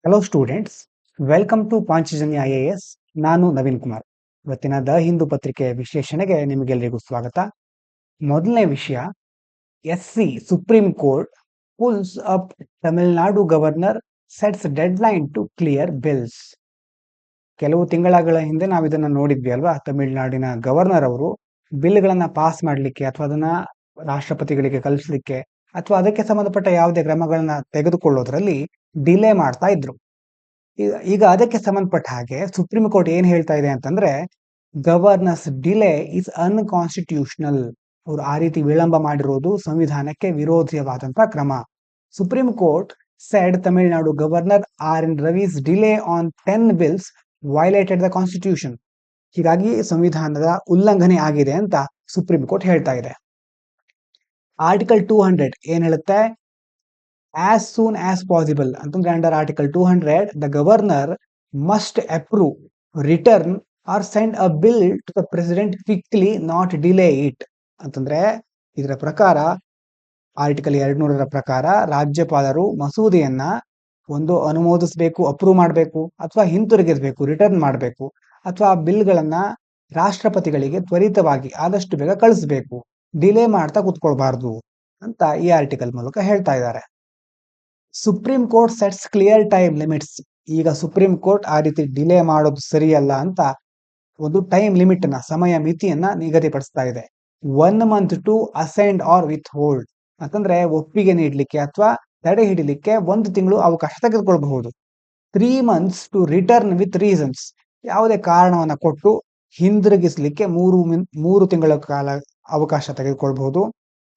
Hello students, welcome to Panchajanya IAS. ನಾನು ನವೀನ್ ಕುಮಾರ್. ಇವತ್ತಿನ the Hindu ಪತ್ರಿಕೆಯ ವಿಶ್ಲೇಷಣೆಗೆ ನಿಮಗೆಲ್ಲರಿಗೂ ಸ್ವಾಗತ. ಮೊದಲನೇ ವಿಷಯ, SC supreme court pulls up Tamil Nadu governor sets deadline to clear bills. ಕೆಲವು ತಿಂಗಳ ಹಿಂದೆ ನಾವು ಇದನ್ನ ನೋಡಿದ್ವಿ ಅಲ್ವಾ. ತಮಿಳುನಾಡಿನ ಗವರ್ನರ್ ಅವರು ಬಿಲ್ಗಳನ್ನ ಪಾಸ್ ಮಾಡಲಿಕ್ಕೆ ಅಥವಾ ಅದನ್ನ ರಾಷ್ಟ್ರಪತಿಗಳಿಗೆ ಕಳಿಸ್ಲಿಕ್ಕೆ ಅಥವಾ ಅದಕ್ಕೆ ಸಂಬಂಧಪಟ್ಟ ಯಾವುದೇ ಕ್ರಮಗಳನ್ನ ತೆಗೆದುಕೊಳ್ಳೋದ್ರಲ್ಲಿ ಡಿಲೇ ಮಾಡ್ತಾ ಇದ್ರು. ಈಗ ಅದಕ್ಕೆ ಸಂಬಂಧಪಟ್ಟ ಹಾಗೆ ಸುಪ್ರೀಂ ಕೋರ್ಟ್ ಏನ್ ಹೇಳ್ತಾ ಇದೆ ಅಂತಂದ್ರೆ, ಗವರ್ನರ್ಸ್ ಡಿಲೇ ಇಸ್ ಅನ್ಕಾನ್ಸ್ಟಿಟ್ಯೂಷನಲ್. ಅವರು ಆ ರೀತಿ ವಿಳಂಬ ಮಾಡಿರೋದು ಸಂವಿಧಾನಕ್ಕೆ ವಿರೋಧಿಯಾದಂತಹ ಕ್ರಮ. Supreme court said Tamil Nadu governor R N Ravi's delay on 10 bills violated the constitution. ಹೀಗಾಗಿ ಸಂವಿಧಾನದ ಉಲ್ಲಂಘನೆ ಆಗಿದೆ ಅಂತ ಸುಪ್ರೀಂ ಕೋರ್ಟ್ ಹೇಳ್ತಾ ಇದೆ. ಆರ್ಟಿಕಲ್ 200 ಏನ್ ಹೇಳುತ್ತೆ? As soon as possible ಅಂತಂದ್ರೆ under article 200 the governor must approve, return or send a bill to the president quickly, not delay it. ಅಂತಂದ್ರೆ ಇದರ ಪ್ರಕಾರ ಆರ್ಟಿಕಲ್ 200 ಪ್ರಕಾರ ರಾಜ್ಯಪಾಲರು ಮಸೂದೆಯನ್ನ ಒಂದು ಅನುಮೋದಿಸಬೇಕು, ಅಪ್ರೂವ್ ಮಾಡಬೇಕು, ಅಥವಾ ಹಿಂತಿರುಗಿಸಬೇಕು, ರಿಟರ್ನ್ ಮಾಡಬೇಕು, ಅಥವಾ ಬಿಲ್ಗಳನ್ನ ರಾಷ್ಟ್ರಪತಿಗಳಿಗೆ ತ್ವರಿತವಾಗಿ ಆದಷ್ಟು ಬೇಗ ಕಳಿಸಬೇಕು, ಡಿಲೇ ಮಾಡ್ತಾ ಕೂತ್ಕೊಳ್ಬಾರ್ದು ಅಂತ ಈ ಆರ್ಟಿಕಲ್ ಮೂಲಕ ಹೇಳ್ತಾ ಇದ್ದಾರೆ. Supreme court sets clear time limits. ಈಗ ಸುಪ್ರೀಂ ಕೋರ್ಟ್ ಆ ರೀತಿ ಡಿಲೇ ಮಾಡೋದು ಸರಿಯಲ್ಲ ಅಂತ ಒಂದು ಟೈಮ್ ಲಿಮಿಟ್ ನ, ಸಮಯ ಮಿತಿಯನ್ನ ನಿಗದಿಪಡಿಸ್ತಾ ಇದೆ. 1 month to assent or withhold ಅಂತಂದ್ರೆ ಒಪ್ಪಿಗೆ ನೀಡಲಿಕ್ಕೆ ಅಥವಾ ತಡೆ ಹಿಡಿಲಿಕ್ಕೆ 1 ತಿಂಗಳು ಅವಕಾಶ ತೆಗೆದುಕೊಳ್ಳಬಹುದು. 3 months to return with reasons. ಯಾವುದೇ ಕಾರಣವನ್ನ ಕೊಟ್ಟು ಹಿಂದಿರುಗಿಸಲಿಕ್ಕೆ 3 ತಿಂಗಳ ಕಾಲ ಅವಕಾಶ ತೆಗೆದುಕೊಳ್ಳಬಹುದು.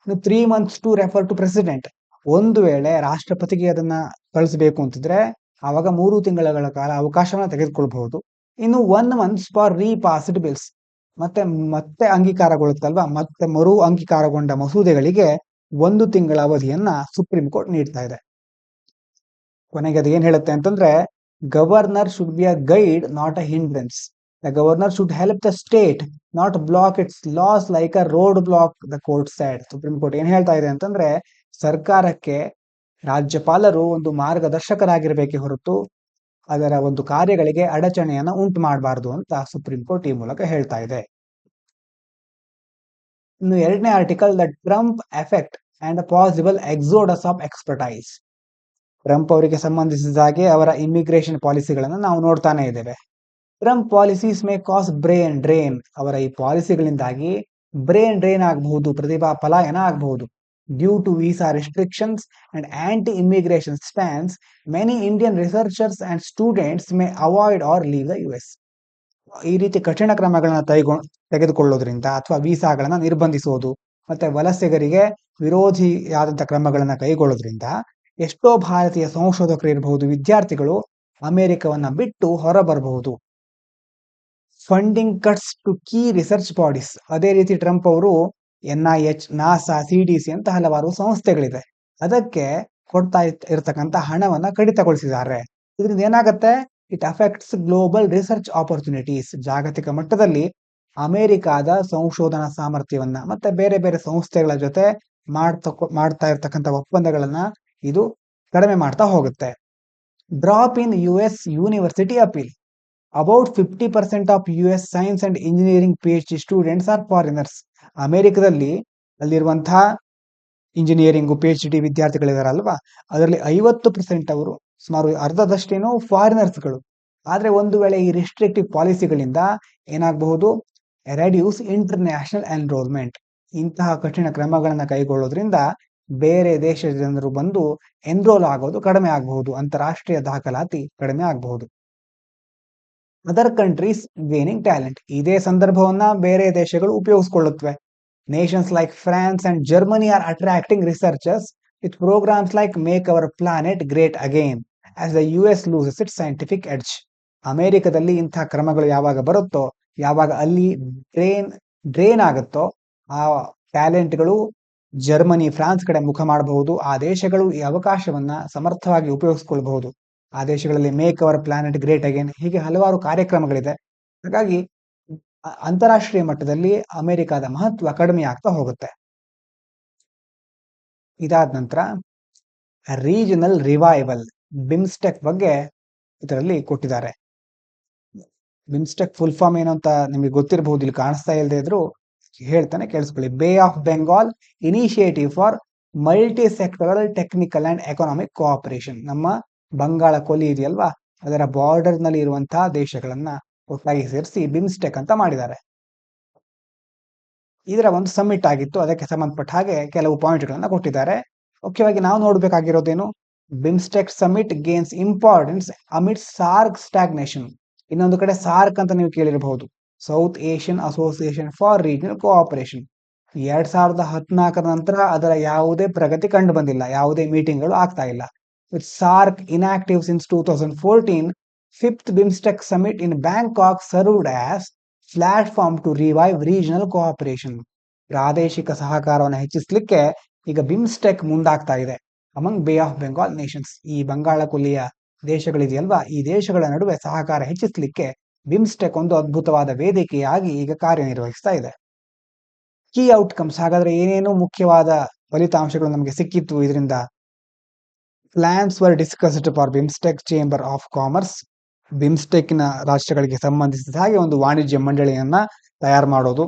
3 months to refer to president. ಒಂದು ವೇಳೆ ರಾಷ್ಟ್ರಪತಿಗೆ ಅದನ್ನ ಕಳಿಸಬೇಕು ಅಂತಿದ್ರೆ ಆವಾಗ 3 ತಿಂಗಳ ಕಾಲ ಅವಕಾಶವನ್ನ ತೆಗೆದುಕೊಳ್ಬಹುದು. ಇನ್ನು 1 month ಫಾರ್ ರೀಪಾಸ್ಡ್ ಬಿಲ್ಸ್. ಮತ್ತೆ ಅಂಗೀಕಾರಗೊಳ್ಳುತ್ತಲ್ವಾ, ಮತ್ತೆ ಮರು ಅಂಗೀಕಾರಗೊಂಡ ಮಸೂದೆಗಳಿಗೆ 1 ತಿಂಗಳ ಅವಧಿಯನ್ನ ಸುಪ್ರೀಂ ಕೋರ್ಟ್ ನೀಡ್ತಾ ಇದೆ. ಕೊನೆಗೆ ಅದು ಏನ್ ಹೇಳುತ್ತೆ ಅಂತಂದ್ರೆ, governor should be a guide not a hindrance. The governor should help the state not block its laws like a road block, the court said. Supreme court ಏನ್ ಹೇಳ್ತಾ ಇದೆ ಅಂತಂದ್ರೆ, ಸರ್ಕಾರಕ್ಕೆ ರಾಜ್ಯಪಾಲರು ಒಂದು ಮಾರ್ಗದರ್ಶಕರಾಗಿರ್ಬೇಕೆ ಹೊರತು ಅದರ ಒಂದು ಕಾರ್ಯಗಳಿಗೆ ಅಡಚಣೆಯನ್ನ ಉಂಟು ಮಾಡಬಾರದು ಅಂತ ಸುಪ್ರೀಂ ಕೋರ್ಟ್ ಈ ಮೂಲಕ ಹೇಳ್ತಾ ಇದೆ. ಇನ್ನು 2ನೇ article, the Trump effect and possible exodus of expertise. Trump ಅವರಿಗೆ ಸಂಬಂಧಿಸಿದ ಹಾಗೆ ಅವರ ಇಮಿಗ್ರೇಷನ್ ಪಾಲಿಸಿಗಳನ್ನು ನಾವು ನೋಡ್ತಾನೆ ಇದ್ದೇವೆ. Trump policies may cause brain drain. ಅವರ ಈ ಪಾಲಿಸಿಗಳಿಂದಾಗಿ ಬ್ರೇನ್ ಡ್ರೇನ್ ಆಗಬಹುದು, ಪ್ರತಿಭಾ ಪಲಾಯನ ಆಗಬಹುದು. Due to visa restrictions and anti immigration stance, many Indian researchers and students may avoid or leave the US. ಈ ರೀತಿ ಕಠಿಣ ಕ್ರಮಗಳನ್ನ ತೆಗೆದುಕೊಳ್ಳೋದ್ರಿಂದ ಅಥವಾ ವೀಸಾಗಳನ್ನ ನಿರ್ಬಂಧಿಸೋದು ಮತ್ತೆ ವಲಸಿಗರಿಗೆ ವಿರೋಧಿಯಾದಂತಹ ಕ್ರಮಗಳನ್ನ ಕೈಗೊಳ್ಳೋದ್ರಿಂದ ಎಷ್ಟೋ ಭಾರತೀಯ ಸಂಶೋಧಕರು ಇರಬಹುದು, ವಿದ್ಯಾರ್ಥಿಗಳು ಅಮೆರಿಕವನ್ನ ಬಿಟ್ಟು ಹೊರ ಬರಬಹುದು. Funding cuts to key research bodies. ಅದೇ ರೀತಿ ಟ್ರಂಪ್ ಅವರು NIH, ನಾಸಾ, CDC ಅಂತ ಹಲವಾರು ಸಂಸ್ಥೆಗಳಿದೆ, ಅದಕ್ಕೆ ಕೊಡ್ತಾ ಇರತಕ್ಕಂತ ಹಣವನ್ನ ಕಡಿತಗೊಳಿಸಿದ್ದಾರೆ. ಇದರಿಂದ ಏನಾಗುತ್ತೆ? It affects global research opportunities. ಜಾಗತಿಕ ಮಟ್ಟದಲ್ಲಿ ಅಮೆರಿಕಾದ ಸಂಶೋಧನಾ ಸಾಮರ್ಥ್ಯವನ್ನ ಮತ್ತೆ ಬೇರೆ ಬೇರೆ ಸಂಸ್ಥೆಗಳ ಜೊತೆ ಮಾಡ್ತಾ ಇರ್ತಕ್ಕಂಥ ಒಪ್ಪಂದಗಳನ್ನ ಇದು ಕಡಿಮೆ ಮಾಡ್ತಾ ಹೋಗುತ್ತೆ. Drop in US university appeal. About 50% of US science and engineering PhD students R foreigners. ಅಮೆರಿಕದಲ್ಲಿ ಅಲ್ಲಿರುವಂತಹ ಇಂಜಿನಿಯರಿಂಗ್ PhD ವಿದ್ಯಾರ್ಥಿಗಳಿದಾರಲ್ವಾ, ಅದರಲ್ಲಿ 50% ಅವರು, ಸುಮಾರು ಅರ್ಧದಷ್ಟೇನೋ ಫಾರಿನರ್ಸ್ಗಳು. ಆದ್ರೆ ಒಂದು ವೇಳೆ ಈ ರಿಸ್ಟ್ರಿಕ್ಟಿವ್ ಪಾಲಿಸಿಗಳಿಂದ ಏನಾಗಬಹುದು? Reduce international enrolment. ಇಂತಹ ಕಠಿಣ ಕ್ರಮಗಳನ್ನ ಕೈಗೊಳ್ಳೋದ್ರಿಂದ ಬೇರೆ ದೇಶದ ಜನರು ಬಂದು ಎನ್ರೋಲ್ ಆಗೋದು ಕಡಿಮೆ ಆಗಬಹುದು, ಅಂತಾರಾಷ್ಟ್ರೀಯ ದಾಖಲಾತಿ ಕಡಿಮೆ ಆಗಬಹುದು. Other countries gaining talent. ಇದೇ ಸಂದರ್ಭವನ್ನ ಬೇರೆ ದೇಶಗಳು ಉಪಯೋಗಿಸಿಕೊಳ್ಳುತ್ತವೆ. Nations like France and Germany are attracting researchers with programs like Make Our Planet Great Again as the US loses its scientific edge. ಅಮೆರಿಕದಲ್ಲಿ ಇಂತಹ ಕ್ರಮಗಳು ಯಾವಾಗ ಬರುತ್ತೋ, ಯಾವಾಗ ಅಲ್ಲಿ ಡ್ರೇನ್ ಆಗುತ್ತೋ, ಆ ಟ್ಯಾಲೆಂಟ್ಗಳು ಜರ್ಮನಿ, ಫ್ರಾನ್ಸ್ ಕಡೆ ಮುಖ ಮಾಡಬಹುದು. ಆ ದೇಶಗಳು ಈ ಅವಕಾಶವನ್ನ ಸಮರ್ಥವಾಗಿ ಉಪಯೋಗಿಸಿಕೊಳ್ಳಬಹುದು. ಆ ದೇಶಗಳಲ್ಲಿ make hour planet great again, ಹೀಗೆ ಹಲವಾರು ಕಾರ್ಯಕ್ರಮಗಳಿದೆ. ಹಾಗಾಗಿ ಅಂತಾರಾಷ್ಟ್ರೀಯ ಮಟ್ಟದಲ್ಲಿ ಅಮೆರಿಕದ ಮಹತ್ವ ಕಡಿಮೆ ಆಗ್ತಾ ಹೋಗುತ್ತೆ. ಇದಾದ ನಂತರ ರೀಜನಲ್ ರಿವೈವಲ್. ಬಿಮ್ಸ್ಟೆಕ್ ಬಗ್ಗೆ ಇದರಲ್ಲಿ ಕೊಟ್ಟಿದ್ದಾರೆ. ಬಿಮ್ಸ್ಟೆಕ್ ಫುಲ್ ಫಾರ್ಮ್ ಏನು ಅಂತ ನಿಮಗೆ ಗೊತ್ತಿರಬಹುದು, ಇಲ್ಲಿ ಕಾಣಿಸ್ತಾ ಇಲ್ಲದೆ ಇದ್ರು ಹೇಳ್ತಾನೆ ಕೇಳಿಸ್ಕೊಳ್ಳಿ. Bay of Bengal initiative for multi sectoral technical and economic cooperation. ನಮ್ಮ ಬಂಗಾಳ ಕೊಲ್ಲಿ ಇದೆಯಲ್ವಾ, ಅದರ ಬಾರ್ಡರ್ ನಲ್ಲಿ ಇರುವಂತಹ ದೇಶಗಳನ್ನ ಒಟ್ಟಾಗಿ ಸೇರಿಸಿ ಬಿಮ್ಸ್ಟೆಕ್ ಅಂತ ಮಾಡಿದ್ದಾರೆ. ಇದರ ಒಂದು ಸಮ್ಮಿಟ್ ಆಗಿತ್ತು, ಅದಕ್ಕೆ ಸಂಬಂಧಪಟ್ಟ ಹಾಗೆ ಕೆಲವು ಪಾಯಿಂಟ್ ಗಳನ್ನ ಕೊಟ್ಟಿದ್ದಾರೆ. ಮುಖ್ಯವಾಗಿ ನಾವು ನೋಡ್ಬೇಕಾಗಿರೋದೇನು, BIMSTEC summit gains importance amid SAARC stagnation. ಇನ್ನೊಂದು ಕಡೆ ಸಾರ್ಕ್ ಅಂತ ನೀವು ಕೇಳಿರಬಹುದು, South Asian Association for Regional Cooperation. 2014 ನಂತರ ಅದರ ಯಾವುದೇ ಪ್ರಗತಿ ಕಂಡು ಬಂದಿಲ್ಲ, ಯಾವುದೇ ಮೀಟಿಂಗ್ ಗಳು ಆಗ್ತಾ ಇಲ್ಲ. With SAARC inactive since 2014, fifth BIMSTEC summit in Bangkok served as platform to revive regional cooperation. ಪ್ರಾದೇಶಿಕ ಸಹಕಾರವನ್ನು ಹೆಚ್ಚಿಸಲಿಕ್ಕೆ ಈಗ ಬಿಮ್ಸ್ಟೆಕ್ ಮುಂದಾಗ್ತಾ ಇದೆ among bay of Bengal Nations. ಈ ಬಂಗಾಳ ಕೊಲ್ಲಿಯ ದೇಶಗಳಿದೆಯಲ್ವಾ, ಈ ದೇಶಗಳ ನಡುವೆ ಸಹಕಾರ ಹೆಚ್ಚಿಸಲಿಕ್ಕೆ ಬಿಮ್ಸ್ಟೆಕ್ ಒಂದು ಅದ್ಭುತವಾದ ವೇದಿಕೆಯಾಗಿ ಈಗ ಕಾರ್ಯನಿರ್ವಹಿಸ್ತಾ ಇದೆ. ಕೀ ಔಟ್ಕಮ್ಸ್, ಹಾಗಾದ್ರೆ ಏನೇನು ಮುಖ್ಯವಾದ ಫಲಿತಾಂಶಗಳು ನಮಗೆ ಸಿಕ್ಕಿತ್ತು ಇದರಿಂದ? Plans were discussed for BIMSTEC chamber of commerce. ಬಿಮ್ಸ್ಟೆಕ್ನ ರಾಷ್ಟ್ರಗಳಿಗೆ ಸಂಬಂಧಿಸಿದ ಹಾಗೆ ಒಂದು ವಾಣಿಜ್ಯ ಮಂಡಳಿಯನ್ನ ತಯಾರು ಮಾಡೋದು.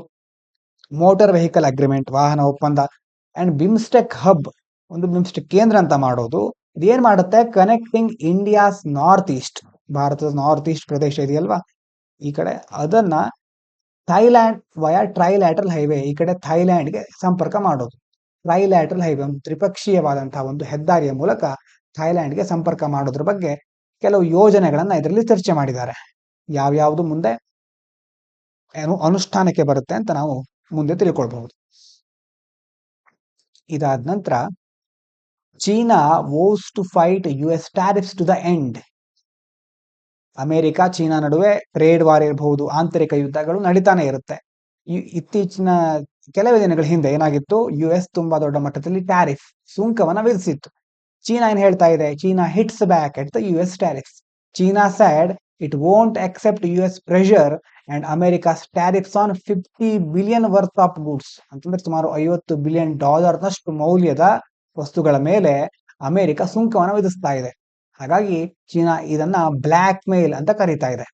ಮೋಟಾರ್ ವೆಹಿಕಲ್ ಅಗ್ರಿಮೆಂಟ್, ವಾಹನ ಒಪ್ಪಂದ. ಅಂಡ್ ಬಿಮ್ಸ್ಟೆಕ್ ಹಬ್, ಒಂದು ಬಿಮ್ಸ್ಟೆಕ್ ಕೇಂದ್ರ ಅಂತ ಮಾಡೋದು. ಇದೇನ್ ಮಾಡುತ್ತೆ, ಕನೆಕ್ಟಿಂಗ್ ಇಂಡಿಯಾಸ್ ನಾರ್ತ್ ಈಸ್ಟ್, ಭಾರತದ ನಾರ್ತ್ ಈಸ್ಟ್ ಪ್ರದೇಶ ಇದೆಯಲ್ವಾ ಈ ಕಡೆ, ಅದನ್ನ ಥೈಲ್ಯಾಂಡ್ ವಯಾ ಟ್ರೈಲ್ಯಾಟ್ರಲ್ ಹೈವೇ, ಈ ಕಡೆ ಥೈಲ್ಯಾಂಡ್ಗೆ ಸಂಪರ್ಕ ಮಾಡೋದು. ಟ್ರೈಲ್ಯಾಟ್ರಲ್ ಹೈವೇ ಒಂದು ತ್ರಿಪಕ್ಷೀಯವಾದಂತಹ ಒಂದು ಹೆದ್ದಾರಿಯ ಮೂಲಕ ಥೈಲ್ಯಾಂಡ್ಗೆ ಸಂಪರ್ಕ ಮಾಡೋದ್ರ ಬಗ್ಗೆ ಕೆಲವು ಯೋಜನೆಗಳನ್ನ ಇದರಲ್ಲಿ ಚರ್ಚೆ ಮಾಡಿದ್ದಾರೆ. ಯಾವ್ಯಾವುದು ಮುಂದೆ ಏನು ಅನುಷ್ಠಾನಕ್ಕೆ ಬರುತ್ತೆ ಅಂತ ನಾವು ಮುಂದೆ ತಿಳ್ಕೊಳ್ಬಹುದು. ಇದಾದ ನಂತರ China vows to fight US tariffs to the end. America China ನಡುವೆ ಟ್ರೇಡ್ ವಾರ್ ಇರಬಹುದು, ಆಂತರಿಕ ಯುದ್ಧಗಳು ನಡೀತಾನೆ ಇರುತ್ತೆ. ಇತ್ತೀಚಿನ ಕೆಲವೇ ದಿನಗಳ ಹಿಂದೆ ಏನಾಗಿತ್ತು, US ತುಂಬಾ ದೊಡ್ಡ ಮಟ್ಟದಲ್ಲಿ ಟ್ಯಾರಿಫ್ ಸುಂಕವನ್ನ ವಿಧಿಸಿತ್ತು. ಚೀನಾ ಏನ್ ಹೇಳ್ತಾ ಇದೆ, China hits back at the US tariffs. China said it won't accept US pressure and America's tariffs on $50 billion worth of goods. ಅಂತಂದ್ರೆ ಸುಮಾರು $50 ಬಿಲಿಯನ್ ನಷ್ಟು ಮೌಲ್ಯದ ವಸ್ತುಗಳ ಮೇಲೆ ಅಮೆರಿಕ ಸುಂಕವನ್ನು ವಿಧಿಸ್ತಾ ಇದೆ. ಹಾಗಾಗಿ ಚೀನಾ ಇದನ್ನ ಬ್ಲ್ಯಾಕ್ ಮೇಲ್ ಅಂತ ಕರೀತಾ ಇದೆ.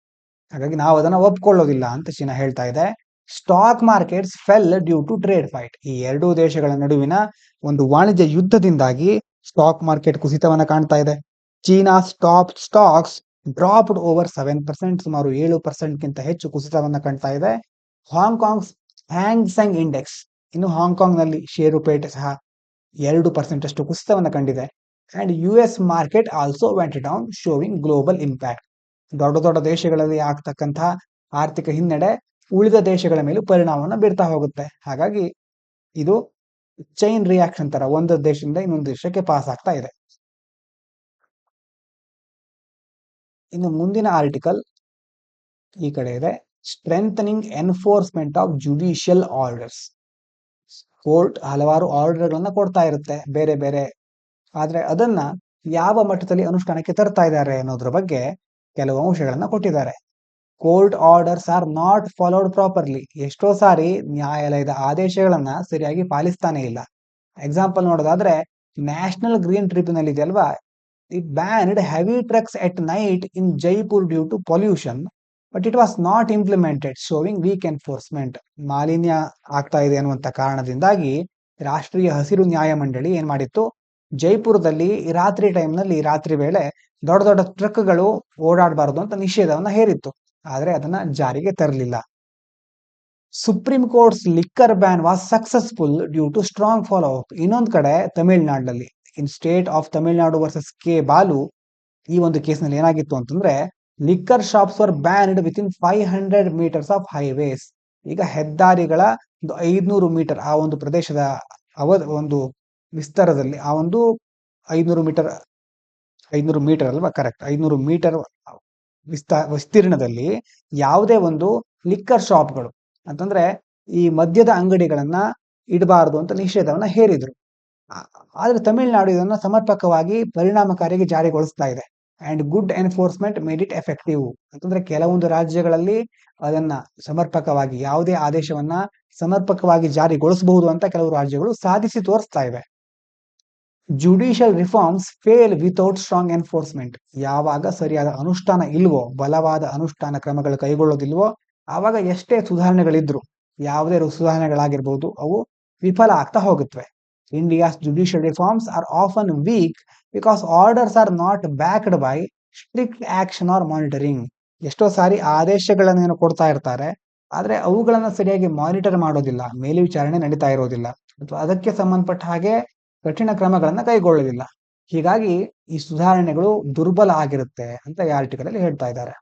ಹಾಗಾಗಿ ನಾವು ಅದನ್ನ ಒಪ್ಕೊಳ್ಳೋದಿಲ್ಲ ಅಂತ ಚೀನಾ ಹೇಳ್ತಾ ಇದೆ. Stock markets fell due to trade fight. ಈ ಎರಡೂ ದೇಶಗಳ ನಡುವಿನ ಒಂದು ವಾಣಿಜ್ಯ ಯುದ್ಧದಿಂದಾಗಿ ಸ್ಟಾಕ್ ಮಾರ್ಕೆಟ್ ಕುಸಿತವನ್ನ ಕಾಣ್ತಾ ಇದೆ. ಚೀನಾ ಸ್ಟಾಕ್ಸ್ ಡ್ರಾಪ್ಡ್ ಓವರ್ 7%, ಸುಮಾರು 7% ಗಿಂತ ಹೆಚ್ಚು ಕುಸಿತವನ್ನ ಕಾಣ್ತಾ ಇದೆ. ಹಾಂಗ್ಕಾಂಗ್ ಹ್ಯಾಂಗ್ ಸೆಂಗ್ ಇಂಡೆಕ್ಸ್, ಇನ್ನು ಹಾಂಗ್ಕಾಂಗ್ ನಲ್ಲಿ ಷೇರುಪೇಟೆ ಸಹ 2% ಅಷ್ಟು ಕುಸಿತವನ್ನ ಕಂಡಿದೆ. And US market also vent down, sowing global impact. ದೊಡ್ಡ ದೊಡ್ಡ ದೇಶಗಳಲ್ಲಿ ಆಗ್ತಕ್ಕಂತಹ ಆರ್ಥಿಕ ಹಿನ್ನಡೆ ಉಳಿದ ದೇಶಗಳ ಮೇಲೂ ಪರಿಣಾಮವನ್ನು ಬೀರ್ತಾ ಹೋಗುತ್ತೆ. ಹಾಗಾಗಿ ಇದು ಚೈನ್ ರಿಯಾಕ್ಷನ್ ತರ ಒಂದು ದೇಶದಿಂದ ಇನ್ನೊಂದು ದೇಶಕ್ಕೆ ಪಾಸ್ ಆಗ್ತಾ ಇದೆ. ಇನ್ನು ಮುಂದಿನ ಆರ್ಟಿಕಲ್ ಈ ಕಡೆ ಇದೆ, strengthening enforcement of judicial orders. Court ಹಲವಾರು ಆರ್ಡರ್ಗಳನ್ನ ಕೊಡ್ತಾ ಇರುತ್ತೆ ಬೇರೆ ಬೇರೆ, ಆದ್ರೆ ಅದನ್ನ ಯಾವ ಮಟ್ಟದಲ್ಲಿ ಅನುಷ್ಠಾನಕ್ಕೆ ತರ್ತಾ ಇದ್ದಾರೆ ಅನ್ನೋದ್ರ ಬಗ್ಗೆ ಕೆಲವು ಅಂಶಗಳನ್ನ ಕೊಟ್ಟಿದ್ದಾರೆ. Court orders are not followed properly. ಎಷ್ಟೋ ಸಾರಿ ನ್ಯಾಯಾಲಯದ ಆದೇಶಗಳನ್ನ ಸರಿಯಾಗಿ ಪಾಲಿಸ್ತಾನೆ ಇಲ್ಲ. ಎಕ್ಸಾಂಪಲ್ ನೋಡೋದಾದ್ರೆ, ನ್ಯಾಷನಲ್ ಗ್ರೀನ್ ಟ್ರಿಬ್ಯುನಲ್ ಇದೆಯಲ್ವಾ, it banned heavy trucks at night in Jaipur due to pollution, but it was not implemented, showing weak enforcement. ಮಾಲಿನ್ಯ ಆಗ್ತಾ ಇದೆ ಅನ್ನುವಂತ ಕಾರಣದಿಂದಾಗಿ ರಾಷ್ಟ್ರೀಯ ಹಸಿರು ನ್ಯಾಯಮಂಡಳಿ ಏನ್ ಮಾಡಿತ್ತು, ಜೈಪುರದಲ್ಲಿ ರಾತ್ರಿ ವೇಳೆ ದೊಡ್ಡ ದೊಡ್ಡ ಟ್ರಕ್ಗಳು ಓಡಾಡಬಾರದು ಅಂತ ನಿಷೇಧವನ್ನ ಹೇರಿತ್ತು, ಆದ್ರೆ ಅದನ್ನ ಜಾರಿಗೆ ತರಲಿಲ್ಲ. Supreme court's liquor ban was successful due to strong follow up. ಇನ್ನೊಂದು ಕಡೆ ತಮಿಳುನಾಡಿನಲ್ಲಿ, in state of Tamil Nadu versus K Balu, ಈ ಒಂದು ಕೇಸ್ನಲ್ಲಿ ಏನಾಗಿತ್ತು ಅಂತಂದ್ರೆ, liquor shops were banned within 500 meters of highways. ಈಗ ಹೆದ್ದಾರಿಗಳ 500 ಮೀಟರ್ ಆ ಒಂದು ಪ್ರದೇಶದ ಒಂದು ವಿಸ್ತಾರದಲ್ಲಿ, ಆ ಒಂದು 500 ಮೀಟರ್ ಅಲ್ವಾ, ಕರೆಕ್ಟ್, 500 ಮೀಟರ್ ವಿಸ್ತೀರ್ಣದಲ್ಲಿ ಯಾವುದೇ ಒಂದು ಲಿಕ್ಕರ್ ಶಾಪ್ಗಳು ಅಂತಂದ್ರೆ ಈ ಮದ್ಯದ ಅಂಗಡಿಗಳನ್ನ ಇಡಬಾರದು ಅಂತ ನಿಷೇಧವನ್ನ ಹೇರಿದ್ರು. ಆದ್ರೆ ತಮಿಳುನಾಡು ಇದನ್ನ ಸಮರ್ಪಕವಾಗಿ ಪರಿಣಾಮಕಾರಿಯಾಗಿ ಜಾರಿಗೊಳಿಸ್ತಾ ಇದೆ. And good enforcement made it effective. ಅಂತಂದ್ರೆ ಕೆಲವೊಂದು ರಾಜ್ಯಗಳಲ್ಲಿ ಅದನ್ನ ಸಮರ್ಪಕವಾಗಿ, ಯಾವುದೇ ಆದೇಶವನ್ನ ಸಮರ್ಪಕವಾಗಿ ಜಾರಿಗೊಳಿಸಬಹುದು ಅಂತ ಕೆಲವು ರಾಜ್ಯಗಳು ಸಾಧಿಸಿ ತೋರಿಸ್ತಾ ಇವೆ. Judicial reforms fail without strong enforcement. ಯಾವಾಗ ಸರಿಯಾದ ಅನುಷ್ಠಾನ ಇಲ್ವೋ, ಬಲವಾದ ಅನುಷ್ಠಾನ ಕ್ರಮಗಳು ಕೈಗೊಳ್ಳೋದಿಲ್ವೋ, ಆವಾಗ ಎಷ್ಟೇ ಸುಧಾರಣೆಗಳಿದ್ರು, ಯಾವುದೇ ಸುಧಾರಣೆಗಳಾಗಿರ್ಬೋದು, ಅವು ವಿಫಲ ಆಗ್ತಾ ಹೋಗುತ್ತವೆ. India's judicial reforms are often weak because orders are not backed by strict action or monitoring. ಎಷ್ಟೋ ಸಾರಿ ಆದೇಶಗಳನ್ನು ಕೊಡ್ತಾ ಇರ್ತಾರೆ, ಆದ್ರೆ ಅವುಗಳನ್ನ ಸರಿಯಾಗಿ ಮಾನಿಟರ್ ಮಾಡೋದಿಲ್ಲ, ಮೇಲ್ವಿಚಾರಣೆ ನಡೀತಾ ಇರೋದಿಲ್ಲ, ಅಥವಾ ಅದಕ್ಕೆ ಸಂಬಂಧಪಟ್ಟ ಹಾಗೆ ಕಠಿಣ ಕ್ರಮಗಳನ್ನ ಕೈಗೊಳ್ಳೋದಿಲ್ಲ. ಹೀಗಾಗಿ ಈ ಸುಧಾರಣೆಗಳು ದುರ್ಬಲ ಆಗಿರುತ್ತೆ ಅಂತ ಈ ಆರ್ಟಿಕಲ್ ಅಲ್ಲಿ ಹೇಳ್ತಾ ಇದ್ದಾರೆ.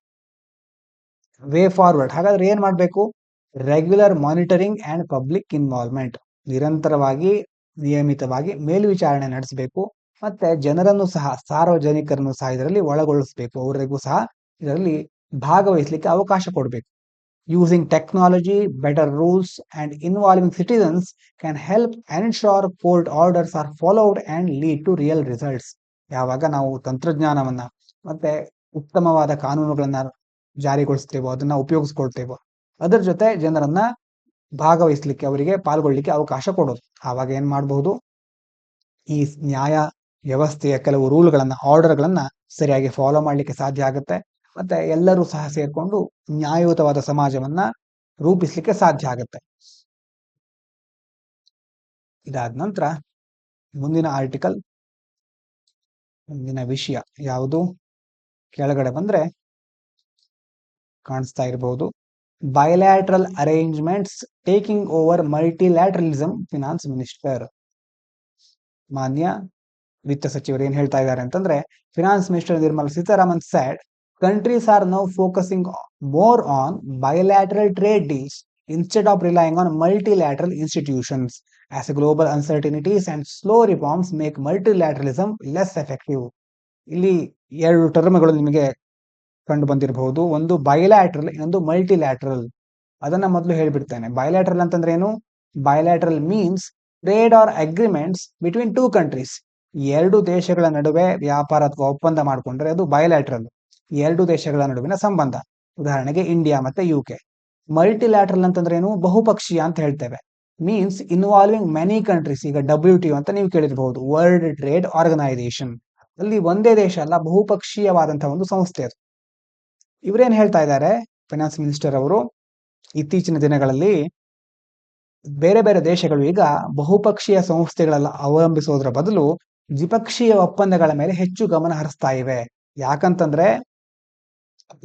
ವೇ ಫಾರ್ವರ್ಡ್, ಹಾಗಾದ್ರೆ ಏನ್ ಮಾಡ್ಬೇಕು? Regular monitoring and public involvement. ನಿರಂತರವಾಗಿ, ನಿಯಮಿತವಾಗಿ ಮೇಲ್ವಿಚಾರಣೆ ನಡೆಸಬೇಕು. ಮತ್ತೆ ಜನರನ್ನು ಸಹ, ಸಾರ್ವಜನಿಕರನ್ನು ಸಹ ಇದರಲ್ಲಿ ಒಳಗೊಳಿಸಬೇಕು. ಅವರಿಗೂ ಸಹ ಇದರಲ್ಲಿ ಭಾಗವಹಿಸಲಿಕ್ಕೆ ಅವಕಾಶ ಕೊಡಬೇಕು. Using technology, better rules, and involving citizens can help ensure court orders are followed and lead to real results. ಯಾವಾಗ ನಾವು ತಂತ್ರಜ್ಞಾನವನ್ನ ಮತ್ತೆ ಉತ್ತಮವಾದ ಕಾನೂನುಗಳನ್ನ ಜಾರಿಗೊಳಿಸ್ತೇವೋ, ಅದನ್ನ ಉಪಯೋಗಿಸ್ಕೊಳ್ತೇವೋ, ಅದರ ಜೊತೆ ಜನರನ್ನ ಭಾಗವಹಿಸ್ಲಿಕ್ಕೆ, ಅವರಿಗೆ ಪಾಲ್ಗೊಳ್ಳಿಕ್ಕೆ ಅವಕಾಶ ಕೊಡೋದು. ಆವಾಗ ಏನ್ ಮಾಡಬಹುದು? ಈ ನ್ಯಾಯ ವ್ಯವಸ್ಥೆಯ ಕೆಲವು ರೂಲ್ಗಳನ್ನ, ಆರ್ಡರ್ಗಳನ್ನ ಸರಿಯಾಗಿ ಫಾಲೋ ಮಾಡ್ಲಿಕ್ಕೆ ಸಾಧ್ಯ ಆಗುತ್ತೆ. ಮತ್ತೆ ಎಲ್ಲರೂ ಸಹ ಸೇರ್ಕೊಂಡು ನ್ಯಾಯಯುತವಾದ ಸಮಾಜವನ್ನ ರೂಪಿಸ್ಲಿಕ್ಕೆ ಸಾಧ್ಯ ಆಗುತ್ತೆ. ಇದಾದ ನಂತರ ಮುಂದಿನ ಆರ್ಟಿಕಲ್, ಮುಂದಿನ ವಿಷಯ ಯಾವುದು? ಕೆಳಗಡೆ ಬಂದ್ರೆ ಕಾಣಿಸ್ತಾ ಇರಬಹುದು. Bilateral arrangements taking over multilateralism, finance minister. ಮಾನ್ಯ ವಿತ್ತ ಸಚಿವರು ಏನ್ ಹೇಳ್ತಾ ಇದ್ದಾರೆ ಅಂತಂದ್ರೆ, finance minister Nirmala Sitharaman said countries are now focusing more on bilateral trade deals instead of relying on multilateral institutions as global uncertainties and slow reforms make multilateralism less effective. ಇಲ್ಲಿ ಎರಡು ಟರ್ಮ್ಗಳು ನಿಮಗೆ ಕಂಡು ಬಂದಿರಬಹುದು. ಒಂದು ಬೈಲ್ಯಾಟ್ರಲ್, ಇನ್ನೊಂದು ಮಲ್ಟಿಲ್ಯಾಟ್ರಲ್. ಅದನ್ನ ಮೊದಲು ಹೇಳ್ಬಿಡ್ತೇನೆ. ಬೈಲ್ಯಾಟ್ರಲ್ ಅಂತಂದ್ರೆ ಏನು? Bilateral means trade or agreements between two countries. ಎರಡು ದೇಶಗಳ ನಡುವೆ ವ್ಯಾಪಾರ ಅಥವಾ ಒಪ್ಪಂದ ಮಾಡಿಕೊಂಡ್ರೆ ಅದು ಬೈಲ್ಯಾಟ್ರಲ್, ಎರಡು ದೇಶಗಳ ನಡುವಿನ ಸಂಬಂಧ. ಉದಾಹರಣೆಗೆ ಇಂಡಿಯಾ ಮತ್ತೆ UK. ಮಲ್ಟಿಲ್ಯಾಟ್ರಲ್ ಅಂತಂದ್ರೆ ಏನು? ಬಹುಪಕ್ಷೀಯ ಅಂತ ಹೇಳ್ತೇವೆ. Means involving many countries. ಈಗ WTO ಅಂತ ನೀವು ಕೇಳಿರಬಹುದು, ವರ್ಲ್ಡ್ ಟ್ರೇಡ್ ಆರ್ಗನೈಸೇಷನ್. ಅಲ್ಲಿ ಒಂದೇ ದೇಶ ಅಲ್ಲ, ಬಹುಪಕ್ಷೀಯವಾದಂತಹ ಒಂದು ಸಂಸ್ಥೆ ಅದು. ಇವರೇನ್ ಹೇಳ್ತಾ ಇದ್ದಾರೆ, ಫೈನಾನ್ಸ್ ಮಿನಿಸ್ಟರ್ ಅವರು, ಇತ್ತೀಚಿನ ದಿನಗಳಲ್ಲಿ ಬೇರೆ ಬೇರೆ ದೇಶಗಳು ಈಗ ಬಹುಪಕ್ಷೀಯ ಸಂಸ್ಥೆಗಳೆಲ್ಲ ಅವಲಂಬಿಸೋದ್ರ ಬದಲು ದ್ವಿಪಕ್ಷೀಯ ಒಪ್ಪಂದಗಳ ಮೇಲೆ ಹೆಚ್ಚು ಗಮನ ಹರಿಸ್ತಾ ಇವೆ. ಯಾಕಂತಂದ್ರೆ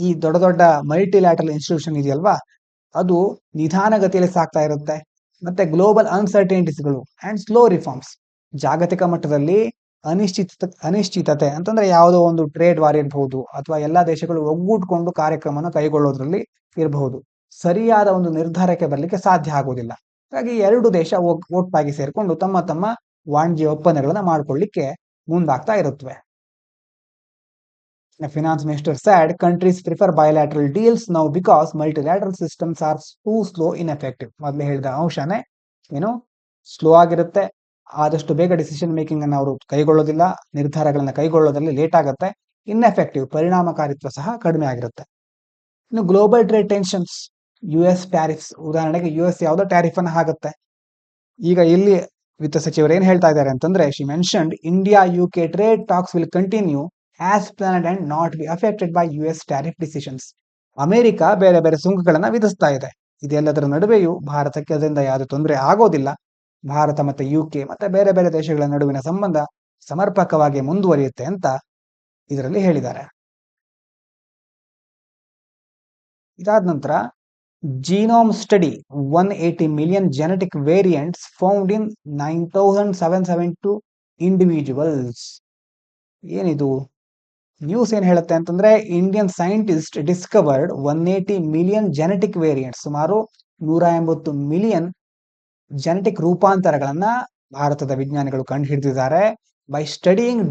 ಈ ದೊಡ್ಡ ದೊಡ್ಡ ಮಲ್ಟಿಲ್ಯಾಟ್ರಲ್ ಇನ್ಸ್ಟಿಟ್ಯೂಷನ್ ಇದೆಯಲ್ವಾ, ಅದು ನಿಧಾನಗತಿಯಲ್ಲಿ ಸಾಗ್ತಾ ಇರುತ್ತೆ. ಮತ್ತೆ ಗ್ಲೋಬಲ್ ಅನ್ಸರ್ಟನಿಟೀಸ್ಗಳು ಅಂಡ್ ಸ್ಲೋ ರಿಫಾರ್ಮ್ಸ್, ಜಾಗತಿಕ ಮಟ್ಟದಲ್ಲಿ ಅನಿಶ್ಚಿತತೆ ಅಂತಂದ್ರೆ ಯಾವುದೋ ಒಂದು ಟ್ರೇಡ್ ವಾರ್ ಇರಬಹುದು, ಅಥವಾ ಎಲ್ಲಾ ದೇಶಗಳು ಒಗ್ಗೂಟ್ಕೊಂಡು ಕಾರ್ಯಕ್ರಮವನ್ನು ಕೈಗೊಳ್ಳೋದ್ರಲ್ಲಿ ಇರಬಹುದು, ಸರಿಯಾದ ಒಂದು ನಿರ್ಧಾರಕ್ಕೆ ಬರಲಿಕ್ಕೆ ಸಾಧ್ಯ ಆಗುವುದಿಲ್ಲ. ಹಾಗಾಗಿ ಎರಡು ದೇಶ ಒಟ್ಟಾಗಿ ಸೇರ್ಕೊಂಡು ತಮ್ಮ ತಮ್ಮ ವಾಣಿಜ್ಯ ಒಪ್ಪಂದಗಳನ್ನ ಮಾಡ್ಕೊಳ್ಳಿಕ್ಕೆ ಮುಂದಾಗ್ತಾ ಇರುತ್ತವೆ. The finance minister said countries prefer bilateral deals now because multilateral systems are too slow, ineffective. ಮೊದಲೇ ಹೇಳಿದ ಅಂಶನೇ ಏನು? ಸ್ಲೋ ಆಗಿರುತ್ತೆ, ಆದಷ್ಟು ಬೇಗ ಡಿಸಿಷನ್ ಮೇಕಿಂಗ್ ಅನ್ನು ಅವರು ಕೈಗೊಳ್ಳೋದಿಲ್ಲ, ನಿರ್ಧಾರಗಳನ್ನ ಕೈಗೊಳ್ಳೋದ್ರಲ್ಲಿ ಲೇಟ್ ಆಗುತ್ತೆ, ಇನ್ಎಫೆಕ್ಟಿವ್, ಪರಿಣಾಮಕಾರಿತ್ವ ಸಹ ಕಡಿಮೆ ಆಗಿರುತ್ತೆ. ಇನ್ನು global trade tensions, US tariffs. ಉದಾಹರಣೆಗೆ US ಯಾವುದೋ ಟ್ಯಾರಿಫ್ ಅನ್ನ ಹಾಕುತ್ತೆ. ಈಗ ಇಲ್ಲಿ ವಿತ್ತ ಸಚಿವರು ಏನ್ ಹೇಳ್ತಾ ಇದ್ದಾರೆ ಅಂತಂದ್ರೆ, she mentioned India UK trade talks will continue as planned and not be affected by US tariff decisions. America ಬೇರೆ ಬೇರೆ ಸುಂಕಗಳನ್ನ ವಿಧಿಸ್ತಾ ಇದೆ. ಇದೆಲ್ಲದರ ನಡುವೆಯೂ ಭಾರತಕ್ಕೆ ಅದರಿಂದ ಯಾವುದೇ ತೊಂದರೆ ಆಗೋದಿಲ್ಲ. ಭಾರತ ಮತ್ತೆ UK ಮತ್ತೆ ಬೇರೆ ಬೇರೆ ದೇಶಗಳ ನಡುವಿನ ಸಂಬಂಧ ಸಮರ್ಪಕವಾಗಿ ಮುಂದುವರಿಯುತ್ತೆ ಅಂತ ಇದರಲ್ಲಿ ಹೇಳಿದ್ದಾರೆ. ಇದಾದ ನಂತರ genome study, 180 million genetic variants found in 9,772 individuals. ಏನಿದು ನ್ಯೂಸ್? ಏನ್ ಹೇಳುತ್ತೆ ಅಂತಂದ್ರೆ, Indian scientist discovered 180 million genetic variants, ಸುಮಾರು 180 ಮಿಲಿಯನ್ ಜೆನೆಟಿಕ್ ರೂಪಾಂತರಗಳನ್ನ ಭಾರತದ ವಿಜ್ಞಾನಿಗಳು ಕಂಡು ಹಿಡಿದಿದ್ದಾರೆ. ಬೈ ಸ್ಟಡಿಯಿಂಗ್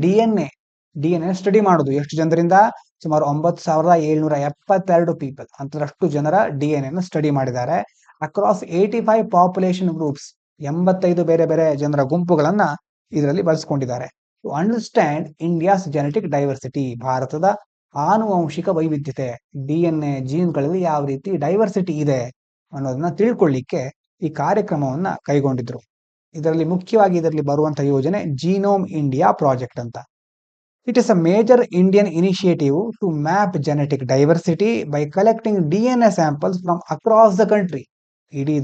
DNA ಸ್ಟಡಿ ಮಾಡೋದು. ಎಷ್ಟು ಜನರಿಂದ? ಸುಮಾರು 9,772 ಪೀಪಲ್, ಅಂತರಷ್ಟು ಜನರ DNA ನ ಸ್ಟಡಿ ಮಾಡಿದ್ದಾರೆ. ಅಕ್ರಾಸ್ 85 ಪಾಪ್ಯುಲೇಷನ್ ಗ್ರೂಪ್ಸ್, 85 ಬೇರೆ ಬೇರೆ ಜನರ ಗುಂಪುಗಳನ್ನ ಇದರಲ್ಲಿ ಬಳಸ್ಕೊಂಡಿದ್ದಾರೆ. To understand India's genetic diversity, ಭಾರತದ ಆನುವಂಶಿಕ ವೈವಿಧ್ಯತೆ, DNA ಜೀನ್ಗಳಲ್ಲಿ ಯಾವ ರೀತಿ ಡೈವರ್ಸಿಟಿ ಇದೆ ಅನ್ನೋದನ್ನ ತಿಳ್ಕೊಳ್ಳಿಕ್ಕೆ ಈ ಕಾರ್ಯಕ್ರಮವನ್ನ ಕೈಗೊಂಡಿದ್ರು. ಇದರಲ್ಲಿ ಬರುವಂತಹ ಯೋಜನೆ ಜೀನೋಮ್ ಇಂಡಿಯಾ ಪ್ರಾಜೆಕ್ಟ್ ಅಂತ. It is a major Indian initiative to map genetic diversity by collecting DNA samples from across the country. ಇಡೀ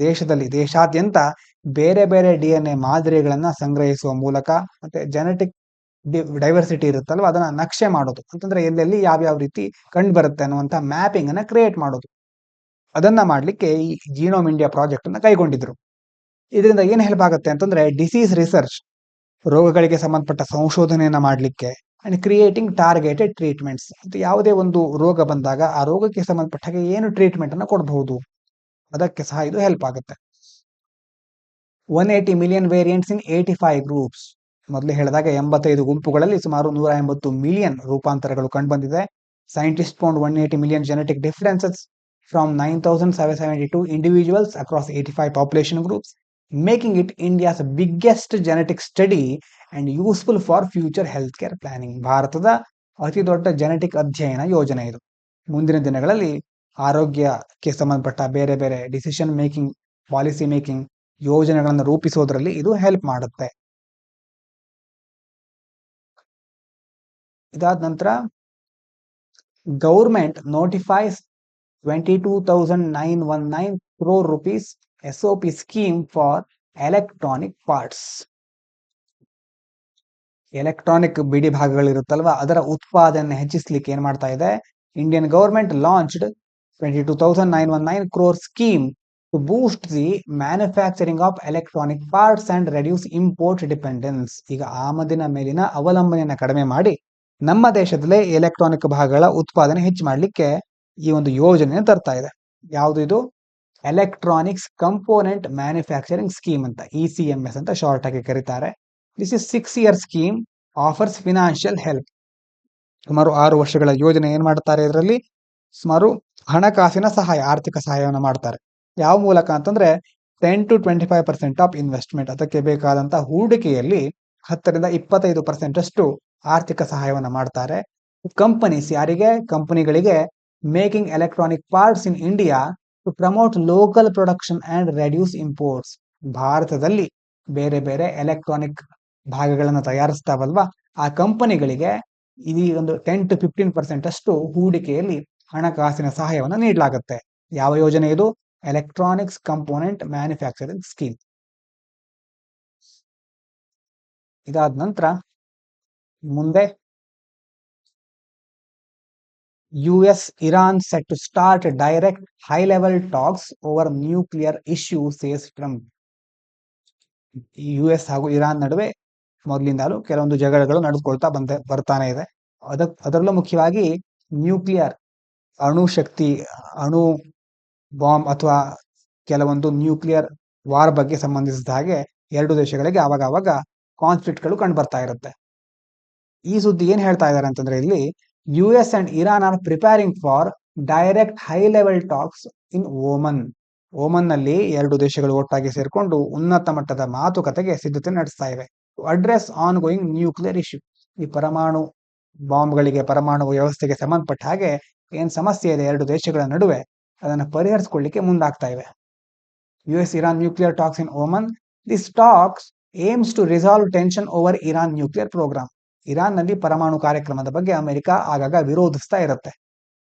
ದೇಶಾದ್ಯಂತ ಬೇರೆ ಬೇರೆ DNA ಮಾದರಿಗಳನ್ನ ಸಂಗ್ರಹಿಸುವ ಮೂಲಕ ಮತ್ತೆ ಜೆನೆಟಿಕ್ ಡೈವರ್ಸಿಟಿ ಇರುತ್ತಲ್ವ ಅದನ್ನ ನಕ್ಷೆ ಮಾಡೋದು ಅಂತಂದ್ರೆ ಎಲ್ಲೆಲ್ಲಿ ಯಾವ್ಯಾವ ರೀತಿ ಕಂಡು ಬರುತ್ತೆ ಅನ್ನುವಂತ ಮ್ಯಾಪಿಂಗ್ ಅನ್ನ ಕ್ರಿಯೇಟ್ ಮಾಡೋದು. ಅದನ್ನ ಮಾಡ್ಲಿಕ್ಕೆ ಈ ಜೀನೋಮ್ ಇಂಡಿಯಾ ಪ್ರಾಜೆಕ್ಟ್ ಅನ್ನ ಕೈಗೊಂಡಿದ್ರು. ಇದರಿಂದ ಏನ್ ಹೆಲ್ಪ್ ಆಗುತ್ತೆ ಅಂತಂದ್ರೆ ಡಿಸೀಸ್ ರಿಸರ್ಚ್, ರೋಗಗಳಿಗೆ ಸಂಬಂಧಪಟ್ಟ ಸಂಶೋಧನೆಯನ್ನ ಮಾಡ್ಲಿಕ್ಕೆ, ಅಂಡ್ ಕ್ರಿಯೇಟಿಂಗ್ ಟಾರ್ಗೆಟೆಡ್ ಟ್ರೀಟ್ಮೆಂಟ್ಸ್, ಯಾವುದೇ ಒಂದು ರೋಗ ಬಂದಾಗ ಆ ರೋಗಕ್ಕೆ ಸಂಬಂಧಪಟ್ಟ ಹಾಗೆ ಏನು ಟ್ರೀಟ್ಮೆಂಟ್ ಅನ್ನು ಕೊಡಬಹುದು ಅದಕ್ಕೆ ಸಹ ಇದು ಹೆಲ್ಪ್ ಆಗುತ್ತೆ. 180 ಮಿಲಿಯನ್ ವೇರಿಯಂಟ್ಸ್ ಇನ್ 85 ಗ್ರೂಪ್ಸ್. ಮೊದಲೇ ಹೇಳಿದಾಗ 85 ಗುಂಪುಗಳಲ್ಲಿ ಸುಮಾರು 180 ಮಿಲಿಯನ್ ರೂಪಾಂತರಗಳು ಕಂಡುಬಂದಿದೆ. Scientist found 180 million genetic differences from 9,772 individuals across 85 population groups, making it India's biggest genetic study and useful for future health care planning. ಭಾರತದ ಅತಿ ದೊಡ್ಡ ಜೆನೆಟಿಕ್ ಅಧ್ಯಯನ ಯೋಜನೆ ಇದು. ಮುಂದಿನ ದಿನಗಳಲ್ಲಿ ಆರೋಗ್ಯಕ್ಕೆ ಸಂಬಂಧಪಟ್ಟ ಬೇರೆ ಬೇರೆ ಡಿಸಿಷನ್ ಮೇಕಿಂಗ್, ಪಾಲಿಸಿ ಮೇಕಿಂಗ್ ಯೋಜನೆಗಳನ್ನು ರೂಪಿಸೋದ್ರಲ್ಲಿ ಇದು ಹೆಲ್ಪ್ ಮಾಡುತ್ತೆ. ಇದಾದ ನಂತರ government notifies 22,919 crore rupees SOP scheme for electronic parts. Electronic ಬಿಡಿ ಭಾಗಗಳಿರುತ್ತಲ್ವಾ ಅದರ ಉತ್ಪಾದನೆ ಹೆಚ್ಚಿಸಲಿಕ್ಕೆ ಏನ್ ಮಾಡ್ತಾ ಇದೆ, Indian government launched 22,919 crore scheme to boost the manufacturing of electronic parts and reduce import dependence. ಈಗ ಆಮದಿನ ಮೇಲಿನ ಅವಲಂಬನೆಯನ್ನು ಕಡಿಮೆ ಮಾಡಿ ನಮ್ಮ ದೇಶದಲ್ಲೇ ಎಲೆಕ್ಟ್ರಾನಿಕ್ ಭಾಗಗಳ ಉತ್ಪಾದನೆ ಹೆಚ್ಚು ಮಾಡಲಿಕ್ಕೆ ಈ ಒಂದು ಯೋಜನೆ ತರ್ತಾ ಇದೆ. ಯಾವುದು ಇದು? ಎಲೆಕ್ಟ್ರಾನಿಕ್ಸ್ ಕಂಪೋನೆಂಟ್ ಮ್ಯಾನುಫ್ಯಾಕ್ಚರಿಂಗ್ ಸ್ಕೀಮ್ ಅಂತ, ECMS ಅಂತ ಶಾರ್ಟ್ ಆಗಿ ಕರೀತಾರೆ. This is 6-year scheme, offers financial help. ಸುಮಾರು 6 ವರ್ಷಗಳ ಯೋಜನೆ ಏನ್ ಮಾಡ್ತಾರೆ, ಇದರಲ್ಲಿ ಸುಮಾರು ಹಣಕಾಸಿನ ಸಹಾಯ, ಆರ್ಥಿಕ ಸಹಾಯವನ್ನು ಮಾಡ್ತಾರೆ. ಯಾವ ಮೂಲಕ ಅಂತಂದ್ರೆ 10 to 25% ಆಫ್ ಇನ್ವೆಸ್ಟ್ಮೆಂಟ್, ಅದಕ್ಕೆ ಬೇಕಾದಂತಹ ಹೂಡಿಕೆಯಲ್ಲಿ 10ರಿಂದ 25% ಅಷ್ಟು ಆರ್ಥಿಕ ಸಹಾಯವನ್ನು ಮಾಡ್ತಾರೆ. ಕಂಪನೀಸ್, ಯಾರಿಗೆ? ಕಂಪನಿಗಳಿಗೆ making electronic parts in India to promote local production and reduce imports. ಭಾರತದಲ್ಲಿ ಬೇರೆ ಬೇರೆ ಎಲೆಕ್ಟ್ರಾನಿಕ್ ಭಾಗಗಳನ್ನು ತಯಾರಿಸ್ತಾವಲ್ವಾ ಆ ಕಂಪನಿಗಳಿಗೆ ಈ ಒಂದು 10 to 15% ಅಷ್ಟು ಹೂಡಿಕೆಯಲ್ಲಿ ಹಣಕಾಸಿನ ಸಹಾಯವನ್ನು ನೀಡಲಾಗುತ್ತೆ. ಯಾವ ಯೋಜನೆ ಇದು? Electronics component manufacturing scheme. ಇದಾದ ನಂತರ ಮುಂದೆ US Iran set to start direct high level talks over nuclear issue, says Trump. US ಹಾಗೂ ಇರಾನ್ ನಡುವೆ ಮೊದಲಿಂದಲೂ ಕೆಲವೊಂದು ಜಗಳಗಳು ನಡೆದುಕೊಳ್ತಾ ಬರ್ತಾನೆ ಇದೆ. ಅದರಲ್ಲೂ ಮುಖ್ಯವಾಗಿ ನ್ಯೂಕ್ಲಿಯರ್ ಅಣು ಶಕ್ತಿ, ಅಣು ಬಾಂಬ್ ಅಥವಾ ಕೆಲವೊಂದು ನ್ಯೂಕ್ಲಿಯರ್ ವಾರ್ ಬಗ್ಗೆ ಸಂಬಂಧಿಸಿದ ಹಾಗೆ ಎರಡು ದೇಶಗಳಿಗೆ ಆವಾಗ ಕಾನ್ಫ್ಲಿಕ್ಟ್ಗಳು ಕಂಡು ಬರ್ತಾ ಇರುತ್ತೆ. ಈ ಸುದ್ದಿ ಏನ್ ಹೇಳ್ತಾ ಇದ್ದಾರೆ ಅಂತಂದ್ರೆ, ಇಲ್ಲಿ US and Iran are preparing for direct high level talks in Oman. Oman ನಲ್ಲಿ ಎರಡು ದೇಶಗಳು ಒಟ್ಟಾಗಿ ಸೇರ್ಕೊಂಡು ಉನ್ನತ ಮಟ್ಟದ ಮಾತುಕತೆಗೆ ಸಿದ್ಧತೆ ನಡೆಸ್ತಾ ಇವೆ. Address on going nuclear issue. ಈ ಪರಮಾಣು ಬಾಂಬ್ಗಳಿಗೆ, ಪರಮಾಣು ವ್ಯವಸ್ಥೆಗೆ ಸಂಬಂಧಪಟ್ಟ ಹಾಗೆ ಏನ್ ಸಮಸ್ಯೆ ಇದೆ ಎರಡು ದೇಶಗಳ ನಡುವೆ ಅದನ್ನು ಪರಿಹರಿಸಿಕೊಳ್ಳಿಕ್ಕೆ ಮುಂದಾಗ್ತಾ ಇವೆ. US Iran nuclear talks in Oman. This talks aims to resolve tension over Iran nuclear program. Iran ನಲ್ಲಿ ಪರಮಾಣು ಕಾರ್ಯಕ್ರಮದ ಬಗ್ಗೆ ಅಮೆರಿಕ ಆಗಾಗ ವಿರೋಧಿಸ್ತಾ ಇರುತ್ತೆ.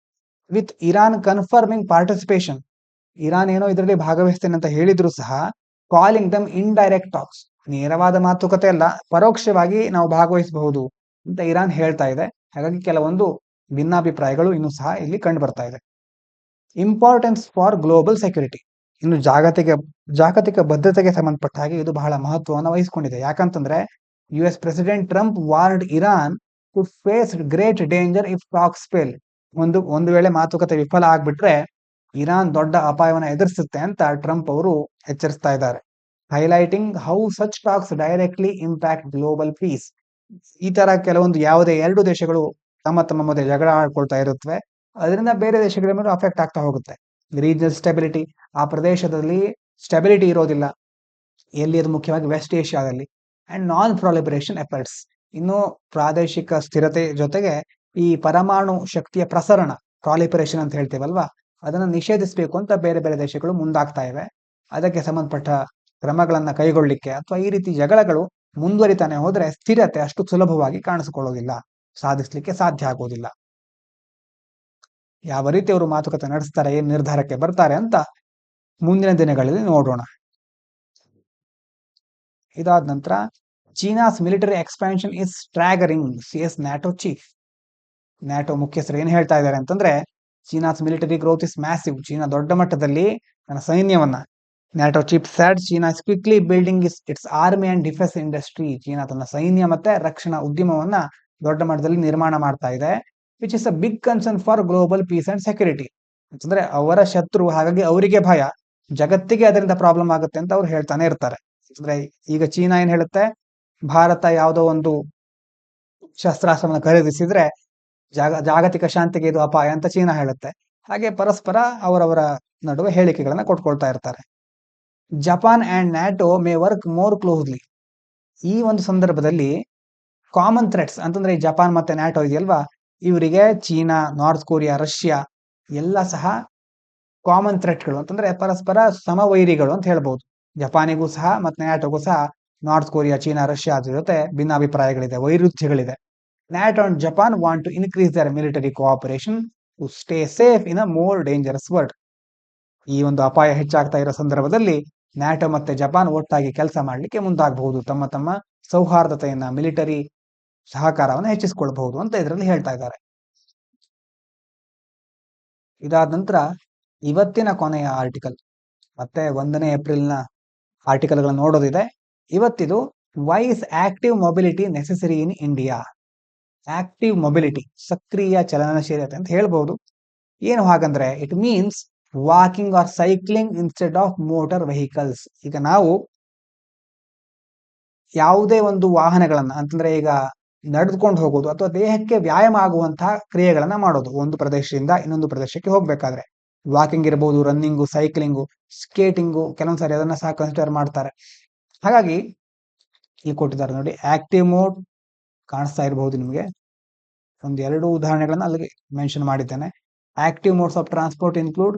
With Iran confirming participation. Iran ಏನೋ ಇದರಲ್ಲಿ ಭಾಗವಹಿಸ್ತೇನೆ ಅಂತ ಹೇಳಿದ್ರು ಸಹ, ಕಾಲಿಂಗ್ ದಮ್ ಇಂಡೈರೆಕ್ಟ್ ಟಾಕ್ಸ್. ನೇರವಾದ ಮಾತುಕತೆ ಅಲ್ಲ, ಪರೋಕ್ಷವಾಗಿ ನಾವು ಭಾಗವಹಿಸಬಹುದು ಅಂತ ಇರಾನ್ ಹೇಳ್ತಾ ಇದೆ. ಹಾಗಾಗಿ ಕೆಲವೊಂದು ಭಿನ್ನಾಭಿಪ್ರಾಯಗಳು ಇನ್ನೂ ಸಹ ಇಲ್ಲಿ ಕಂಡು ಬರ್ತಾ ಇದೆ. Importance for global security. ಇನ್ನು ಜಾಗತಿಕ ಭದ್ರತೆಗೆ ಸಂಬಂಧಪಟ್ಟ ಹಾಗೆ ಇದು ಬಹಳ ಮಹತ್ವವನ್ನು ವಹಿಸಿಕೊಂಡಿದೆ. ಯಾಕಂತಂದ್ರೆ US president Trump warned Iran to face great danger if talks fail. ಒಂದು ವೇಳೆ ಮಾತುಕತೆ ವಿಫಲ ಆಗ್ಬಿಟ್ರೆ ಇರಾನ್ ದೊಡ್ಡ ಅಪಾಯವನ್ನು ಎದುರಿಸುತ್ತೆ ಅಂತ ಟ್ರಂಪ್ ಅವರು ಎಚ್ಚರಿಸ್ತಾ ಇದ್ದಾರೆ. Highlighting how such talks directly impact global peace. ಈ ತರ ಕೆಲವೊಂದು ಯಾವುದೇ ಎರಡು ದೇಶಗಳು ತಮ್ಮ ಮಧ್ಯೆ ಜಗಳ ಆಡ್ಕೊಳ್ತಾ ಇರುತ್ತವೆ, ಅದರಿಂದ ಬೇರೆ ದೇಶಗಳ ಮೇಲೆ ಅಫೆಕ್ಟ್ ಆಗ್ತಾ ಹೋಗುತ್ತೆ. Regional stability. ಆ ಪ್ರದೇಶದಲ್ಲಿ ಸ್ಟೆಬಿಲಿಟಿ ಇರೋದಿಲ್ಲ. ಎಲ್ಲಿ? ಅದು ಮುಖ್ಯವಾಗಿ ವೆಸ್ಟ್ ಏಷ್ಯಾದಲ್ಲಿ. And non proliferation efforts. ಇನ್ನು ಪ್ರಾದೇಶಿಕ ಸ್ಥಿರತೆ ಜೊತೆಗೆ ಈ ಪರಮಾಣು ಶಕ್ತಿಯ ಪ್ರಸರಣ, ಪ್ರಾಲಿಬರೇಷನ್ ಅಂತ ಹೇಳ್ತೇವಲ್ವಾ, ಅದನ್ನು ನಿಷೇಧಿಸಬೇಕು ಅಂತ ಬೇರೆ ಬೇರೆ ದೇಶಗಳು ಮುಂದಾಗ್ತಾ ಇವೆ. ಅದಕ್ಕೆ ಸಂಬಂಧಪಟ್ಟ ಕ್ರಮಗಳನ್ನ ಕೈಗೊಳ್ಳಿಕ್ಕೆ ಅಥವಾ ಈ ರೀತಿ ಜಗಳಗಳು ಮುಂದುವರಿತಾನೆ ಹೋದ್ರೆ ಸ್ಥಿರತೆ ಅಷ್ಟು ಸುಲಭವಾಗಿ ಕಾಣಿಸಿಕೊಳ್ಳೋದಿಲ್ಲ, ಸಾಧಿಸ್ಲಿಕ್ಕೆ ಸಾಧ್ಯ ಆಗೋದಿಲ್ಲ. ಯಾವ ರೀತಿ ಅವರು ಮಾತುಕತೆ ನಡೆಸ್ತಾರೆ, ಏನ್ ನಿರ್ಧಾರಕ್ಕೆ ಬರ್ತಾರೆ ಅಂತ ಮುಂದಿನ ದಿನಗಳಲ್ಲಿ ನೋಡೋಣ. ಇದಾದ ನಂತರ China's military expansion is staggering, says NATO chief. NATO ಮುಖ್ಯಸ್ಥರು ಏನ್ ಹೇಳ್ತಾ ಇದ್ದಾರೆ ಅಂತಂದ್ರೆ, China's military growth is massive, China ದೊಡ್ಡ ಮಟ್ಟದಲ್ಲಿ ತನ್ನ ಸೈನ್ಯವನ್ನ, NATO chief said China is quickly building its army and defence industry, China ತನ್ನ ಸೈನ್ಯ ಮತ್ತೆ ರಕ್ಷಣಾ ಉದ್ಯಮವನ್ನ ದೊಡ್ಡ ಮಟ್ಟದಲ್ಲಿ ನಿರ್ಮಾಣ ಮಾಡ್ತಾ ಇದೆ, which is a big concern for global peace and security. ಅಂತಂದ್ರೆ ಅವರ ಶತ್ರು, ಹಾಗಾಗಿ ಅವರಿಗೆ ಭಯ, ಜಗತ್ತಿಗೆ ಅದರಿಂದ ಪ್ರಾಬ್ಲಮ್ ಆಗುತ್ತೆ ಅಂತ ಅವ್ರು ಹೇಳ್ತಾನೆ ಇರ್ತಾರೆ. ಅಂದ್ರೆ ಈಗ ಚೀನಾ ಏನ್ ಹೇಳುತ್ತೆ, ಭಾರತ ಯಾವುದೋ ಒಂದು ಶಸ್ತ್ರಾಸ್ತ್ರವನ್ನು ಖರೀದಿಸಿದ್ರೆ ಜಾಗತಿಕ ಶಾಂತಿಗೆ ಇದು ಅಪಾಯ ಅಂತ ಚೀನಾ ಹೇಳುತ್ತೆ. ಹಾಗೆ ಪರಸ್ಪರ ಅವರವರ ನಡುವೆ ಹೇಳಿಕೆಗಳನ್ನ ಕೊಟ್ಕೊಳ್ತಾ ಇರ್ತಾರೆ. Japan and NATO May work more closely. ಈ ಒಂದು ಸಂದರ್ಭದಲ್ಲಿ ಕಾಮನ್ ಥ್ರೆಟ್ಸ್ ಅಂತಂದ್ರೆ ಈ ಜಪಾನ್ ಮತ್ತೆ ನ್ಯಾಟೋ ಇದೆಯಲ್ವಾ, ಇವರಿಗೆ ಚೀನಾ, ನಾರ್ತ್ ಕೊರಿಯಾ, ರಷ್ಯಾ ಎಲ್ಲ ಸಹ ಕಾಮನ್ ಥ್ರೆಟ್ಗಳು ಅಂತಂದ್ರೆ ಪರಸ್ಪರ ಸಮವೈರಿಗಳು ಅಂತ ಹೇಳ್ಬಹುದು. ಜಪಾನಿಗೂ ಸಹ ಮತ್ತೆ ನ್ಯಾಟೋಗೂ ಸಹ ನಾರ್ತ್ ಕೊರಿಯಾ, ಚೀನಾ, ರಷ್ಯಾ ಜೊತೆ ಭಿನ್ನಾಭಿಪ್ರಾಯಗಳಿದೆ, ವೈರುಧ್ಯಗಳಿದೆ. NATO and Japan want to increase their military cooperation to stay safe in a more dangerous world. ಈ ಒಂದು ಅಪಾಯ ಹೆಚ್ಚಾಗ್ತಾ ಇರೋ ಸಂದರ್ಭದಲ್ಲಿ ನ್ಯಾಟೋ ಮತ್ತೆ ಜಪಾನ್ ಒಟ್ಟಾಗಿ ಕೆಲಸ ಮಾಡಲಿಕ್ಕೆ ಮುಂದಾಗಬಹುದು, ತಮ್ಮ ತಮ್ಮ ಸೌಹಾರ್ದತೆಯನ್ನ, ಮಿಲಿಟರಿ ಸಹಕಾರವನ್ನು ಹೆಚ್ಚಿಸಿಕೊಳ್ಳಬಹುದು ಅಂತ ಇದರಲ್ಲಿ ಹೇಳ್ತಾ ಇದ್ದಾರೆ. ಇದಾದ ನಂತರ ಇವತ್ತಿನ ಕೊನೆಯ ಆರ್ಟಿಕಲ್, ಮತ್ತೆ 1ನೇ ಏಪ್ರಿಲ್ನ ಆರ್ಟಿಕಲ್ಗಳನ್ನು ನೋಡೋದಿದೆ. ಇವತ್ತಿದು why is active mobility necessary in India. Active mobility, ಸಕ್ರಿಯ ಚಲನಶೀಲತೆ ಅಂತ ಹೇಳ್ಬಹುದು. ಏನು ಹಾಗಂದ್ರೆ, it means walking or cycling instead of motor vehicles. ಈಗ ನಾವು ಯಾವುದೇ ಒಂದು ವಾಹನಗಳನ್ನ, ಅಂತಂದ್ರೆ ಈಗ ನಡೆದುಕೊಂಡು ಹೋಗೋದು ಅಥವಾ ದೇಹಕ್ಕೆ ವ್ಯಾಯಾಮ ಆಗುವಂತಹ ಕ್ರಿಯೆಗಳನ್ನ ಮಾಡೋದು, ಒಂದು ಪ್ರದೇಶದಿಂದ ಇನ್ನೊಂದು ಪ್ರದೇಶಕ್ಕೆ ಹೋಗ್ಬೇಕಾದ್ರೆ ವಾಕಿಂಗ್ ಇರಬಹುದು, ರನ್ನಿಂಗು, ಸೈಕ್ಲಿಂಗು, ಸ್ಕೇಟಿಂಗು, ಕೆಲವೊಂದ್ಸರಿ ಅದನ್ನ ಸಹ ಕನ್ಸಿಡರ್ ಮಾಡ್ತಾರೆ. ಹಾಗಾಗಿ ಇಲ್ಲಿ ಕೊಟ್ಟಿದ್ದಾರೆ ನೋಡಿ, ಆಕ್ಟಿವ್ ಮೋಡ್ ಕಾಣಿಸ್ತಾ ಇರಬಹುದು ನಿಮಗೆ. ಒಂದೆರಡು ಉದಾಹರಣೆಗಳನ್ನ ಅಲ್ಲಿಗೆ ಮೆನ್ಷನ್ ಮಾಡಿದ್ದೇನೆ. Active modes of transport include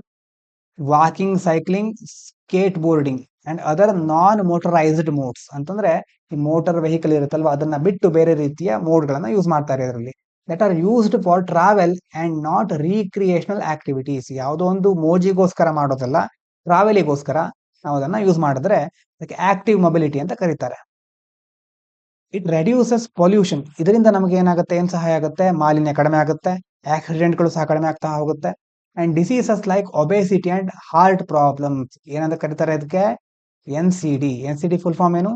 walking, cycling, skate boarding and other non motorised modes. ಅಂತಂದ್ರೆ ಈ ಮೋಟಾರ್ ವೆಹಿಕಲ್ ಇರುತ್ತಲ್ವಾ, ಅದನ್ನ ಬಿಟ್ಟು ಬೇರೆ ರೀತಿಯ ಮೋಡ್ ಗಳನ್ನ ಯೂಸ್ ಮಾಡ್ತಾರೆ ಇದರಲ್ಲಿ. That are used for travel and not recreational activities. ಯಾವುದೋ ಒಂದು ಮೋಜಿಗೋಸ್ಕರ ಮಾಡೋದಲ್ಲ, ಟ್ರಾವೆಲಿಗೋಸ್ಕರ ನಾವು ಅದನ್ನ ಯೂಸ್ ಮಾಡಿದ್ರೆ ಅದಕ್ಕೆ ಆಕ್ಟಿವ್ ಮೊಬಿಲಿಟಿ ಅಂತ ಕರೀತಾರೆ. It reduces pollution. ಇದರಿಂದ ನಮಗೆ ಏನಾಗುತ್ತೆ, ಏನ್ ಸಹಾಯ ಆಗುತ್ತೆ, ಮಾಲಿನ್ಯ ಕಡಿಮೆ ಆಗುತ್ತೆ, ಆಕ್ಸಿಡೆಂಟ್ಗಳು ಸಹ ಕಡಿಮೆ ಆಗ್ತಾ ಹೋಗುತ್ತೆ. And diseases like obesity and heart problems, ಏನಂತ ಕರೀತಾರೆ ಅದಕ್ಕೆ, N C D full form ಏನು,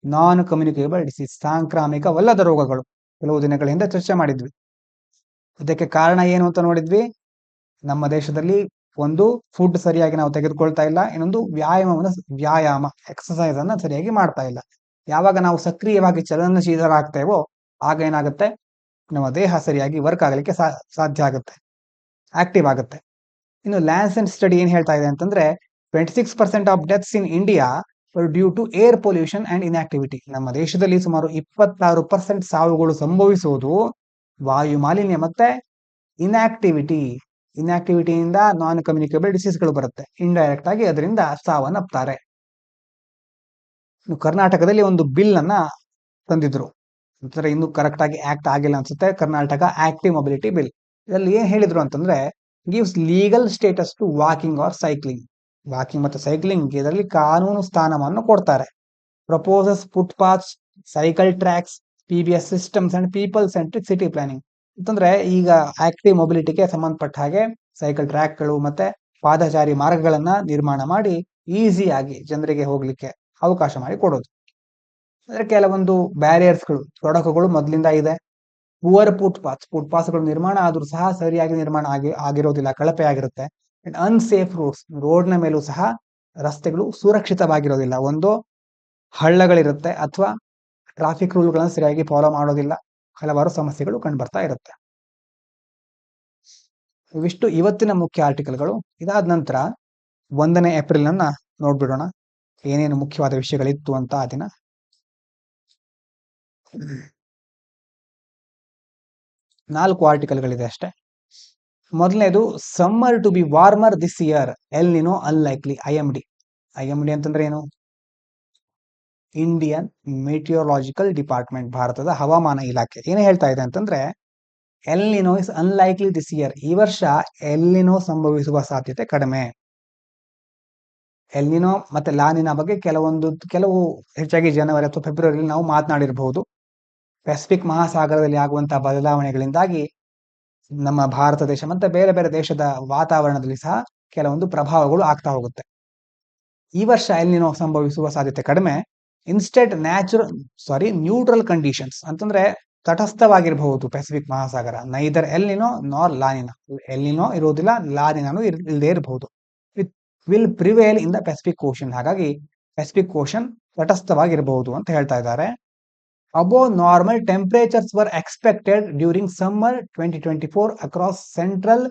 ನಾನ್ ಕಮ್ಯುನಿಕೇಬಲ್ ಡಿಸೀಸ್, ಸಾಂಕ್ರಾಮಿಕವಲ್ಲದ ರೋಗಗಳು. ಕೆಲವು ದಿನಗಳ ಹಿಂದೆ ಚರ್ಚೆ ಮಾಡಿದ್ವಿ. ಇದಕ್ಕೆ ಕಾರಣ ಏನು ಅಂತ ನೋಡಿದ್ವಿ. ನಮ್ಮ ದೇಶದಲ್ಲಿ ಒಂದು ಫುಡ್ ಸರಿಯಾಗಿ ನಾವು ತೆಗೆದುಕೊಳ್ತಾ ಇಲ್ಲ, ಇನ್ನೊಂದು ವ್ಯಾಯಾಮ ಎಕ್ಸಸೈಸ್ ಅನ್ನ ಸರಿಯಾಗಿ ಮಾಡ್ತಾ ಇಲ್ಲ. ಯಾವಾಗ ನಾವು ಸಕ್ರಿಯವಾಗಿ ಚಲನಶೀಲರಾಗ್ತೇವೋ ಆಗ ಏನಾಗುತ್ತೆ, ನಮ್ಮ ದೇಹ ಸರಿಯಾಗಿ ವರ್ಕ್ ಆಗಲಿಕ್ಕೆ ಸಾಧ್ಯ ಆಗುತ್ತೆ, ಆಕ್ಟಿವ್ ಆಗುತ್ತೆ. ಇನ್ನು ಲ್ಯಾನ್ಸೆಟ್ ಸ್ಟಡಿ ಏನ್ ಹೇಳ್ತಾ ಇದೆ ಅಂತಂದ್ರೆ, 26% of deaths in India due to air pollution and inactivity. ನಮ್ಮ ದೇಶದಲ್ಲಿ ಸುಮಾರು 26% ಸಾವುಗಳು ಸಂಭವಿಸುವುದು ವಾಯು ಮಾಲಿನ್ಯ ಮತ್ತೆ ಇನ್ಆಕ್ಟಿವಿಟಿಯಿಂದ ನಾನ್ ಕಮ್ಯುನಿಕೇಬಲ್ ಡಿಸೀಸ್ಗಳು ಬರುತ್ತೆ. ಇಂಡೈರೆಕ್ಟ್ ಆಗಿ ಅದರಿಂದ ಸಾವನ್ನಪ್ತಾರೆ. ಕರ್ನಾಟಕದಲ್ಲಿ ಒಂದು ಬಿಲ್ ಅನ್ನ ತಂದಿದ್ರು, ಅಂದ್ರೆ ಇನ್ನು ಕರೆಕ್ಟ್ ಆಗಿ ಆಕ್ಟ್ ಆಗಿಲ್ಲ ಅನ್ಸುತ್ತೆ, ಕರ್ನಾಟಕ ಆಕ್ಟಿವ್ ಮೊಬಿಲಿಟಿ ಬಿಲ್. ಇದರಲ್ಲಿ ಏನ್ ಹೇಳಿದ್ರು ಅಂತಂದ್ರೆ, gives legal status to walking or cycling. Walking ಮತ್ತು ಸೈಕ್ಲಿಂಗ್ ಇದರಲ್ಲಿ ಕಾನೂನು ಸ್ಥಾನವನ್ನು ಕೊಡ್ತಾರೆ. Proposes footpaths, cycle tracks, PBS systems and people centric city planning. ಅಂತಂದ್ರೆ ಈಗ ಆಕ್ಟಿವ್ ಮೊಬಿಲಿಟಿಗೆ ಸಂಬಂಧಪಟ್ಟ ಹಾಗೆ ಸೈಕಲ್ ಟ್ರ್ಯಾಕ್ಗಳು ಮತ್ತೆ ಪಾದಚಾರಿ ಮಾರ್ಗಗಳನ್ನ ನಿರ್ಮಾಣ ಮಾಡಿ ಈಸಿಯಾಗಿ ಜನರಿಗೆ ಹೋಗ್ಲಿಕ್ಕೆ ಅವಕಾಶ ಮಾಡಿ ಕೊಡೋದು. ಅಂದ್ರೆ ಕೆಲವೊಂದು ಬ್ಯಾರಿಯರ್ಸ್ಗಳು, ತೊಡಕುಗಳು ಮೊದಲಿಂದ ಇದೆ. ಪುವರ್ ಫುಟ್ಪಾತ್ಗಳು ನಿರ್ಮಾಣ ಆದ್ರೂ ಸಹ ಸರಿಯಾಗಿ ನಿರ್ಮಾಣ ಆಗಿರೋದಿಲ್ಲ, ಕಳಪೆ ಆಗಿರುತ್ತೆ. ಅಂಡ್ ಅನ್ಸೇಫ್ ರೋಡ್ಸ್, ರೋಡ್ನ ಮೇಲೂ ಸಹ ರಸ್ತೆಗಳು ಸುರಕ್ಷಿತವಾಗಿರೋದಿಲ್ಲ. ಒಂದು ಹಳ್ಳಗಳಿರುತ್ತೆ ಅಥವಾ ಟ್ರಾಫಿಕ್ ರೂಲ್ಗಳನ್ನು ಸರಿಯಾಗಿ ಫಾಲೋ ಮಾಡೋದಿಲ್ಲ, ಹಲವಾರು ಸಮಸ್ಯೆಗಳು ಕಂಡುಬರ್ತಾ ಇರುತ್ತೆ. ಇವಿಷ್ಟು ಇವತ್ತಿನ ಮುಖ್ಯ ಆರ್ಟಿಕಲ್ಗಳು. ಇದಾದ ನಂತರ 1ನೇ ಏಪ್ರಿಲ್ ಅನ್ನ ನೋಡ್ಬಿಡೋಣ, ಏನೇನು ಮುಖ್ಯವಾದ ವಿಷಯಗಳಿತ್ತು ಅಂತ ಆ ದಿನ. 4 ಆರ್ಟಿಕಲ್ಗಳಿದೆ ಅಷ್ಟೇ. ಮೊದಲನೇದು, summer to be warmer this year, El Nino unlikely, IMD. ಅಂತಂದ್ರೆ ಏನು, ಇಂಡಿಯನ್ ಮೆಟಿಯೋಲಾಜಿಕಲ್ ಡಿಪಾರ್ಟ್ಮೆಂಟ್, ಭಾರತದ ಹವಾಮಾನ ಇಲಾಖೆ ಏನು ಹೇಳ್ತಾ ಇದೆ ಅಂತಂದ್ರೆ, El Nino is unlikely this year, ಈ ವರ್ಷ ಎಲ್ ನಿನೋ ಸಂಭವಿಸುವ ಸಾಧ್ಯತೆ ಕಡಿಮೆ. ಎಲ್ ನಿನೋ ಮತ್ತೆ ಲಾನಿನ ಬಗ್ಗೆ ಕೆಲವು ಹೆಚ್ಚಾಗಿ ಜನವರಿ ಅಥವಾ ಫೆಬ್ರವರಿಯಲ್ಲಿ ನಾವು ಮಾತನಾಡಿರಬಹುದು. ಪೆಸಿಫಿಕ್ ಮಹಾಸಾಗರದಲ್ಲಿ ಆಗುವಂತಹ ಬದಲಾವಣೆಗಳಿಂದಾಗಿ ನಮ್ಮ ಭಾರತ ದೇಶ ಮತ್ತೆ ಬೇರೆ ಬೇರೆ ದೇಶದ ವಾತಾವರಣದಲ್ಲಿ ಸಹ ಕೆಲವೊಂದು ಪ್ರಭಾವಗಳು ಆಗ್ತಾ ಹೋಗುತ್ತೆ. ಈ ವರ್ಷ ಎಲ್ ನಿನೋ ಸಂಭವಿಸುವ ಸಾಧ್ಯತೆ ಕಡಿಮೆ. ಇನ್ಸ್ಟೆಡ್ ನ್ಯೂಟ್ರಲ್ ಕಂಡೀಷನ್ಸ್ ಅಂತಂದ್ರೆ ತಟಸ್ಥವಾಗಿರಬಹುದು ಪೆಸಿಫಿಕ್ ಮಹಾಸಾಗರ. ನೈದರ್ ಎಲ್ ನಿನೋ ನಾರ್ ಲಾನಿನಾ, ಎಲ್ ನಿನೋ ಇರೋದಿಲ್ಲ, ಲಾನಿನಾನು ಇಲ್ಲದೆ ಇರಬಹುದು. It will prevail in the Pacific ocean, ಹಾಗಾಗಿ ಪೆಸಿಫಿಕ್ ಓಷನ್ ತಟಸ್ಥವಾಗಿರಬಹುದು ಅಂತ ಹೇಳ್ತಾ ಇದ್ದಾರೆ. Above normal temperatures were expected during summer 2024 across central,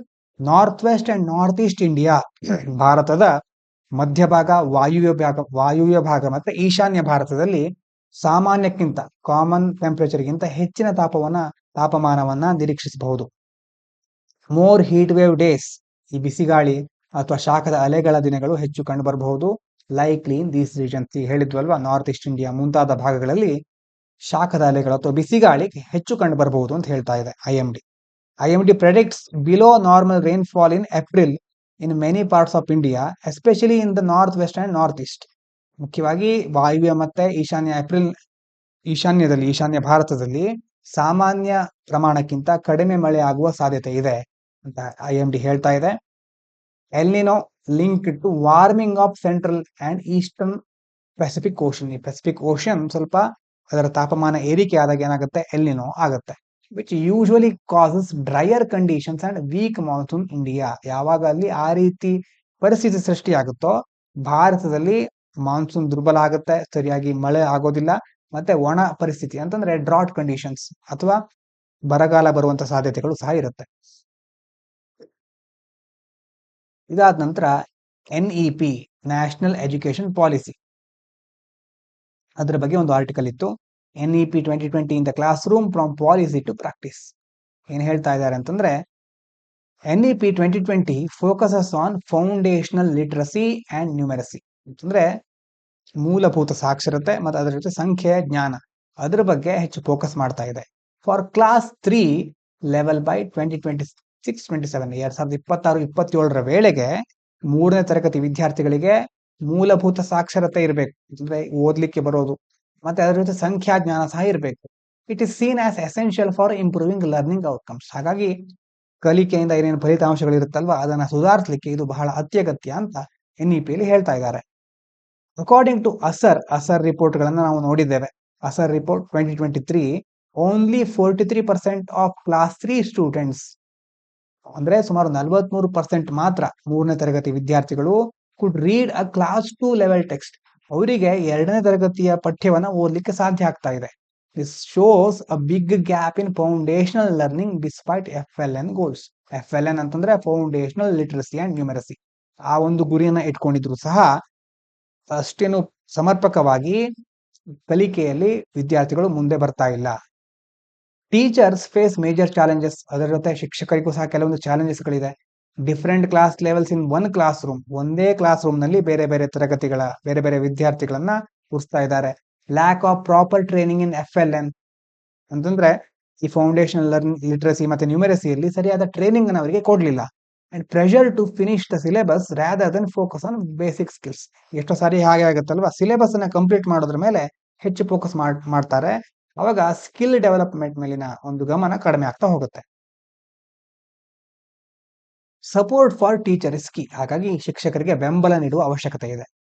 northwest and northeast India. ಭಾರತದ ಮಧ್ಯಭಾಗ, ವಾಯುವ್ಯ ಭಾಗ ಮತ್ತೆ ಈಶಾನ್ಯ ಭಾರತದಲ್ಲಿ ಸಾಮಾನ್ಯಕ್ಕಿಂತ, ಕಾಮನ್ ಟೆಂಪರೇಚರ್ಗಿಂತ ಹೆಚ್ಚಿನ ತಾಪಮಾನವನ್ನ ನಿರೀಕ್ಷಿಸಬಹುದು. ಮೋರ್ ಹೀಟ್ ವೇವ್ ಡೇಸ್, ಈ ಬಿಸಿಗಾಳಿ ಅಥವಾ ಶಾಖದ ಅಲೆಗಳ ದಿನಗಳು ಹೆಚ್ಚು ಕಂಡು ಬರಬಹುದು. ಲೈಕ್ಲಿ ಇನ್ ದೀಸ್ ರೀಜನ್ಸ್, ಹೇಳಿದ್ವಲ್ವಾ, ನಾರ್ತ್ ಈಸ್ಟ್ ಇಂಡಿಯಾ ಮುಂತಾದ ಭಾಗಗಳಲ್ಲಿ ಶಾಖದ ಅಲೆಗಳು ಅಥವಾ ಬಿಸಿಗಾಳಿ ಹೆಚ್ಚು ಕಂಡು ಬರಬಹುದು ಅಂತ ಹೇಳ್ತಾ ಇದೆ IMD predicts below normal rainfall in April in many parts of India, especially in the north west and north east. ಮುಖ್ಯವಾಗಿ ವಾಯುವ್ಯ ಮತ್ತೆ ಈಶಾನ್ಯ ಭಾರತದಲ್ಲಿ ಸಾಮಾನ್ಯ ಪ್ರಮಾಣಕ್ಕಿಂತ ಕಡಿಮೆ ಮಳೆ ಆಗುವ ಸಾಧ್ಯತೆ ಇದೆ ಅಂತ ಐಎಂಡಿ ಹೇಳ್ತಾ ಇದೆ. El Nino link to warming of central and eastern Pacific ocean, ಈ ಪೆಸಿಫಿಕ್ ಓಷನ್ ಸ್ವಲ್ಪ ಅದರ ತಾಪಮಾನ ಏರಿಕೆ ಆದಾಗ ಏನಾಗುತ್ತೆ, ಎಲ್ ನಿನೋ ಆಗುತ್ತೆ. Which usually causes dryer conditions and weak monsoon India. ಯಾವಾಗ ಅಲ್ಲಿ ಆ ರೀತಿ ಪರಿಸ್ಥಿತಿ ಸೃಷ್ಟಿಯಾಗುತ್ತೋ ಭಾರತದಲ್ಲಿ ಮಾನ್ಸೂನ್ ದುರ್ಬಲ ಆಗುತ್ತೆ, ಸರಿಯಾಗಿ ಮಳೆ ಆಗೋದಿಲ್ಲ, ಮತ್ತೆ ಒಣ ಪರಿಸ್ಥಿತಿ ಅಂತಂದ್ರೆ ಡ್ರಾಟ್ ಕಂಡೀಷನ್ಸ್ ಅಥವಾ ಬರಗಾಲ ಬರುವಂತ ಸಾಧ್ಯತೆಗಳು ಸಹ ಇರುತ್ತೆ. ಇದಾದ ನಂತರ NEP, ನ್ಯಾಷನಲ್ ಎಜುಕೇಶನ್ ಪಾಲಿಸಿ, ಅದರ ಬಗ್ಗೆ ಒಂದು ಆರ್ಟಿಕಲ್ ಇತ್ತು. NEP 2020 in the classroom from policy to practice. ಏನ್ ಹೇಳ್ತಾ ಇದ್ದಾರೆ ಅಂತಂದ್ರೆ, NEP 2020 focuses on foundational literacy and numeracy, ಅಂತಂದ್ರೆ ಮೂಲಭೂತ ಸಾಕ್ಷರತೆ ಮತ್ತು ಅದರ ಜೊತೆ ಸಂಖ್ಯೆಯ ಜ್ಞಾನ, ಅದರ ಬಗ್ಗೆ ಹೆಚ್ಚು ಫೋಕಸ್ ಮಾಡ್ತಾ ಇದೆ. ಫಾರ್ ಕ್ಲಾಸ್ 3 ಲೆವೆಲ್ ಬೈ 2026-27, 2026-27 ವೇಳೆಗೆ 3ನೇ ತರಗತಿ ವಿದ್ಯಾರ್ಥಿಗಳಿಗೆ ಮೂಲಭೂತ ಸಾಕ್ಷರತೆ ಇರಬೇಕು, ಅಂದ್ರೆ ಓದ್ಲಿಕ್ಕೆ ಬರೋದು, ಮತ್ತೆ ಅದರ ಜೊತೆ ಸಂಖ್ಯಾ ಜ್ಞಾನ ಸಹ ಇರಬೇಕು. It is scene as essential for improving learning outcomes. ಹಾಗಾಗಿ ಕಲಿಕೆಯಿಂದ ಏನೇನು ಫಲಿತಾಂಶಗಳು ಇರುತ್ತಲ್ವಾ ಅದನ್ನ ಸುಧಾರಿಸಲಿಕ್ಕೆ ಇದು ಬಹಳ ಅತ್ಯಗತ್ಯ ಅಂತ NEP ಯಲ್ಲಿ ಹೇಳ್ತಾ ಇದ್ದಾರೆ. ಅಕಾರ್ಡಿಂಗ್ ಟು ಅಸರ್ ರಿಪೋರ್ಟ್ ಗಳನ್ನ ನಾವು ನೋಡಿದ್ದೇವೆ. ASER report 2023, only 43% of class 3 students, ಅಂದ್ರೆ ಸುಮಾರು 43% ಮಾತ್ರ 3ನೇ ತರಗತಿ ವಿದ್ಯಾರ್ಥಿಗಳು could read a class 2 level text, ಅವರಿಗೆ 2ನೇ ತರಗತಿಯ ಪಠ್ಯವನ್ನ ಓದಲಿಕ್ಕೆ ಸಾಧ್ಯ ಆಗ್ತಾ ಇದೆ. This shows a big gap in foundational learning despite FLN goals. FLN ಅಂತಂದ್ರೆ ಫೌಂಡೇಶನಲ್ ಲಿಟ್ರಸಿ ಅಂಡ್ ನ್ಯೂಮೆರಸಿ, ಆ ಒಂದು ಗುರಿಯನ್ನ ಇಟ್ಕೊಂಡಿದ್ರು ಸಹ ಅಷ್ಟೇನು ಸಮರ್ಪಕವಾಗಿ ಕಲಿಕೆಯಲ್ಲಿ ವಿದ್ಯಾರ್ಥಿಗಳು ಮುಂದೆ ಬರ್ತಾ ಇಲ್ಲ. ಟೀಚರ್ಸ್ ಫೇಸ್ ಮೇಜರ್ ಚಾಲೆಂಜಸ್, ಅದರ ಜೊತೆ ಶಿಕ್ಷಕರಿಗೂ ಸಹ ಕೆಲವೊಂದು ಚಾಲೆಂಜಸ್ಗಳಿದೆ. Different class levels in one classroom, ಒಂದೇ ಕ್ಲಾಸ್ ರೂಮ್ ನಲ್ಲಿ ಬೇರೆ ಬೇರೆ ತರಗತಿಗಳ ಬೇರೆ ಬೇರೆ ವಿದ್ಯಾರ್ಥಿಗಳನ್ನ ಕೂರಿಸ್ತಾ ಇದ್ದಾರೆ. Lack of proper training in FLN ಅಂತಂದ್ರೆ ಈ ಫೌಂಡೇಶನಲ್ ಲಿಟ್ರಸಿ ಮತ್ತೆ ನ್ಯೂಮೆರಸಿಯಲ್ಲಿ ಸರಿಯಾದ ಟ್ರೈನಿಂಗ್ ಅನ್ನು ಅವರಿಗೆ ಕೊಡ್ಲಿಲ್ಲ. And pressure to finish the syllabus rather than focus on basic skills. ಎಷ್ಟೋ ಸಾರಿ ಹಾಗೆ ಆಗುತ್ತಲ್ವಾ, ಸಿಲೆಬಸ್ ಅನ್ನ ಕಂಪ್ಲೀಟ್ ಮಾಡೋದ್ರ ಮೇಲೆ ಹೆಚ್ಚು ಫೋಕಸ್ ಮಾಡ್ತಾರೆ, ಅವಾಗ ಸ್ಕಿಲ್ ಡೆವಲಪ್ಮೆಂಟ್ ಮೇಲಿನ ಒಂದು ಗಮನ ಕಡಿಮೆ ಆಗ್ತಾ ಹೋಗುತ್ತೆ. Support for teacher is key, ಹಾಗಾಗಿ ಶಿಕ್ಷಕರಿಗೆ ಬೆಂಬಲ ನೀಡುವ ಅವಶ್ಯಕತೆ ಇದೆ.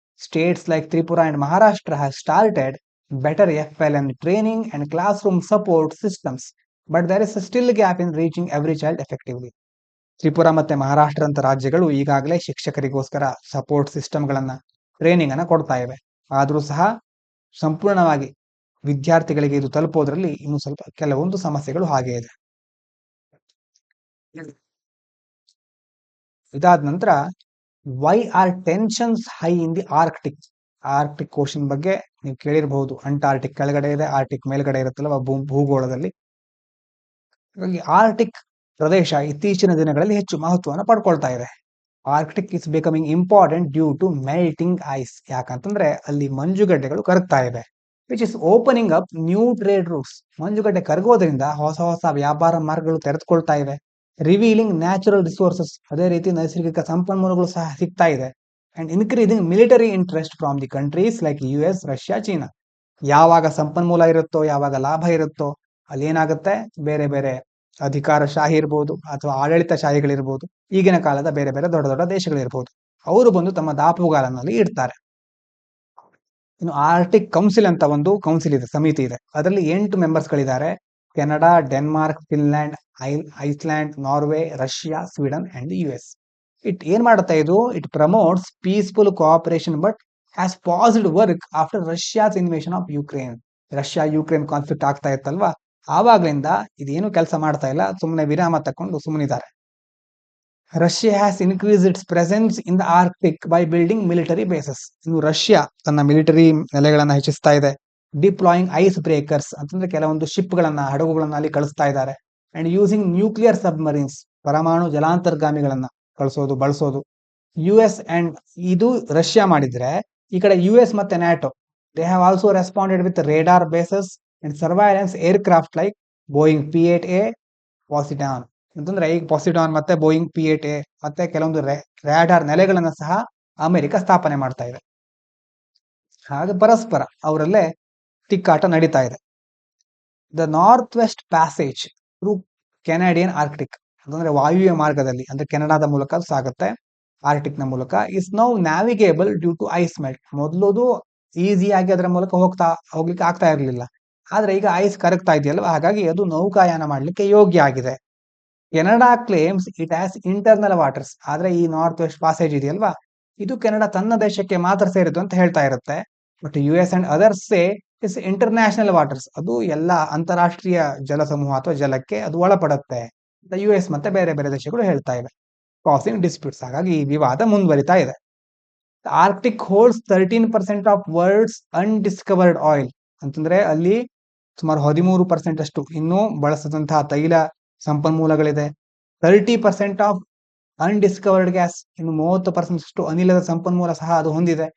States like Tripura and Maharashtra have started better FLN training and classroom support systems, but there is still gap in reaching every child effectively. Tripura ಮತ್ತೆ ಮಹಾರಾಷ್ಟ್ರ ಅಂತ ರಾಜ್ಯಗಳು ಈಗಾಗಲೇ ಶಿಕ್ಷಕರಿಗೋಸ್ಕರ ಸಪೋರ್ಟ್ ಸಿಸ್ಟಮ್ ಗಳನ್ನ, ಟ್ರೈನಿಂಗ್ ಅನ್ನ ಕೊಡ್ತಾ ಇವೆ. ಆದ್ರೂ ಸಹ ಸಂಪೂರ್ಣವಾಗಿ ವಿದ್ಯಾರ್ಥಿಗಳಿಗೆ ಇದು ತಲುಪೋದ್ರಲ್ಲಿ ಇನ್ನು ಸ್ವಲ್ಪ ಕೆಲವೊಂದು ಸಮಸ್ಯೆಗಳು ಹಾಗೆ ಇದೆ. ಇದಾದ ನಂತರ why are tensions high in the Arctic. Arctic ocean ಬಗ್ಗೆ ನೀವು ಕೇಳಿರಬಹುದು. ಅಂಟಾರ್ಟಿಕ್ ಕೆಳಗಡೆ ಇದೆ, ಆರ್ಟಿಕ್ ಮೇಲ್ಗಡೆ ಇರುತ್ತಲ್ಲ ಭೂಗೋಳದಲ್ಲಿ. ಆರ್ಟಿಕ್ ಪ್ರದೇಶ ಇತ್ತೀಚಿನ ದಿನಗಳಲ್ಲಿ ಹೆಚ್ಚು ಮಹತ್ವವನ್ನು ಪಡ್ಕೊಳ್ತಾ ಇದೆ. Arctic is becoming important due to melting ice. ಯಾಕಂತಂದ್ರೆ ಅಲ್ಲಿ ಮಂಜುಗಡ್ಡೆಗಳು ಕರಗ್ತಾ ಇವೆ. Which is opening up new trade routes. ಮಂಜುಗಡ್ಡೆ ಕರಗೋದ್ರಿಂದ ಹೊಸ ಹೊಸ ವ್ಯಾಪಾರ ಮಾರ್ಗಗಳು ತೆರೆದುಕೊಳ್ತಾ ಇವೆ. ರಿವೀಲಿಂಗ್ ನ್ಯಾಚುರಲ್ ರಿಸೋರ್ಸಸ್, ಅದೇ ರೀತಿ ನೈಸರ್ಗಿಕ ಸಂಪನ್ಮೂಲಗಳು ಸಹ ಸಿಗ್ತಾ ಇದೆ. And increasing military interest from the countries like US, Russia, China. ಯಾವಾಗ ಸಂಪನ್ಮೂಲ ಇರುತ್ತೋ, ಯಾವಾಗ ಲಾಭ ಇರುತ್ತೋ, ಅಲ್ಲಿ ಏನಾಗುತ್ತೆ, ಬೇರೆ ಬೇರೆ ಅಧಿಕಾರಶಾಹಿ ಇರ್ಬೋದು ಅಥವಾ ಆಡಳಿತಶಾಹಿಗಳಿರ್ಬೋದು, ಈಗಿನ ಕಾಲದ ಬೇರೆ ಬೇರೆ ದೊಡ್ಡ ದೊಡ್ಡ ದೇಶಗಳಿರ್ಬೋದು, ಅವರು ಬಂದು ತಮ್ಮ ದಾಪುಗಾಲನಲ್ಲಿ ಇಡ್ತಾರೆ. ಇನ್ನು ಆರ್ಟಿಕ್ ಕೌನ್ಸಿಲ್ ಅಂತ ಒಂದು ಕೌನ್ಸಿಲ್ ಇದೆ, ಸಮಿತಿ ಇದೆ. ಅದರಲ್ಲಿ 8 ಮೆಂಬರ್ಸ್ಗಳಿದ್ದಾರೆ. Canada, Denmark, Finland, Iceland, Norway, Russia, Sweden and US. ಏನ್ ಮಾಡುತ್ತೆ ಇದು? It promotes peaceful cooperation but has paused work after Russia's invasion of Ukraine. Russia Ukraine conflict ಆಗ್ತಾ ಇತ್ತಲ್ವಾ, ಆವಾಗ್ಲಿಂದ ಇದೇನು ಕೆಲಸ ಮಾಡ್ತಾ ಇಲ್ಲ, ಸುಮ್ಮನೆ ವಿರಾಮ ತಕೊಂಡು ಸುಮ್ಮನಿದ್ದಾರೆ. Russia has increase its presence in the Arctic by building military bases. ಇನ್ನು ರಷ್ಯಾ ತನ್ನ ಮಿಲಿಟರಿ ನೆಲೆಗಳನ್ನ ಹೆಚ್ಚಿಸ್ತಾ ಇದೆ. ಡಿಪ್ಲಾಯಿಂಗ್ ಐಸ್ ಬ್ರೇಕರ್ಸ್ ಅಂತಂದ್ರೆ ಕೆಲವೊಂದು ಶಿಪ್ ಗಳನ್ನ, ಹಡಗುಗಳನ್ನ ಅಲ್ಲಿ ಕಳಿಸ್ತಾ ಇದ್ದಾರೆ. ಅಂಡ್ ಯೂಸಿಂಗ್ ನ್ಯೂಕ್ಲಿಯರ್ ಸಬ್ಮರೀನ್ಸ್, ಪರಮಾಣು ಜಲಾಂತರ್ಗಾಮಿಗಳನ್ನ ಬಳಸೋದು. US ಅಂಡ್ ಇದು ರಷ್ಯಾ ಮಾಡಿದ್ರೆ, ಈ ಕಡೆ US ಮತ್ತೆ NATO, they have also responded with radar bases and surveillance aircraft like Boeing P-8A, ಪಾಸಿಡಾನ್. ಅಂತಂದ್ರೆ ಈಗ ಪಾಸಿಡಾನ್ ಮತ್ತೆ ಬೋಯಿಂಗ್ P-8A ಮತ್ತೆ ಕೆಲವೊಂದು ರ್ಯಾಡಾರ್ ನೆಲೆಗಳನ್ನ ಸಹ ಅಮೆರಿಕ ಸ್ಥಾಪನೆ ಮಾಡ್ತಾ ಇದೆ. ಹಾಗೆ ಪರಸ್ಪರ ಅವರಲ್ಲೇ ತಿಕ್ಕಾಟ ನಡೀತಾ ಇದೆ. The north west passage through Canadian Arctic, ಅಂತಂದ್ರೆ ವಾಯುವ್ಯ ಮಾರ್ಗದಲ್ಲಿ, ಅಂದ್ರೆ ಕೆನಡಾದ ಮೂಲಕ ಸಾಗುತ್ತೆ, ಆರ್ಟಿಕ್ ನ ಮೂಲಕ, is now navigable due to ice melt. ಮೊದಲು ಈಸಿಯಾಗಿ ಅದರ ಮೂಲಕ ಹೋಗ್ಲಿಕ್ಕೆ ಆಗ್ತಾ ಇರಲಿಲ್ಲ, ಆದ್ರೆ ಈಗ ಐಸ್ ಕರಗ್ತಾ ಇದೆಯಲ್ವಾ, ಹಾಗಾಗಿ ಅದು ನೌಕಾಯಾನ ಮಾಡ್ಲಿಕ್ಕೆ ಯೋಗ್ಯ ಆಗಿದೆ. Canada claims it as internal waters. ಆದ್ರೆ ಈ ನಾರ್ತ್ ವೆಸ್ಟ್ ಪ್ಯಾಸೇಜ್ ಇದೆಯಲ್ವಾ, ಇದು ಕೆನಡಾ ತನ್ನ ದೇಶಕ್ಕೆ ಮಾತ್ರ ಸೇರಿದ್ದು ಅಂತ ಹೇಳ್ತಾ ಇರುತ್ತೆ. But US and others say it's international waters, ಅದು ಎಲ್ಲ ಅಂತಾರಾಷ್ಟ್ರೀಯ ಜಲ ಸಮೂಹ ಅಥವಾ ಜಲಕ್ಕೆ ಅದು ಒಳಪಡುತ್ತೆ ಅಂತ US ಮತ್ತೆ ಬೇರೆ ಬೇರೆ ದೇಶಗಳು ಹೇಳ್ತಾ ಇವೆ, ಕಾಸಿಂಗ್ ಡಿಸ್ಪ್ಯೂಟ್ಸ್. ಹಾಗಾಗಿ ಈ ವಿವಾದ ಮುಂದುವರಿತಾ ಇದೆ. Arctic holds 13% of world's undiscovered oil. ಅಂತಂದ್ರೆ ಅಲ್ಲಿ ಸುಮಾರು 13% ಅಷ್ಟು ಇನ್ನೂ ಬಳಸದಂತಹ ತೈಲ ಸಂಪನ್ಮೂಲಗಳಿದೆ. 30% ಆಫ್ ಅನ್ಡಿಸ್ಕವರ್ಡ್ ಗ್ಯಾಸ್, ಇನ್ನು 30% ಅಷ್ಟು ಅನಿಲದ ಸಂಪನ್ಮೂಲ ಸಹ ಅದು ಹೊಂದಿದೆ.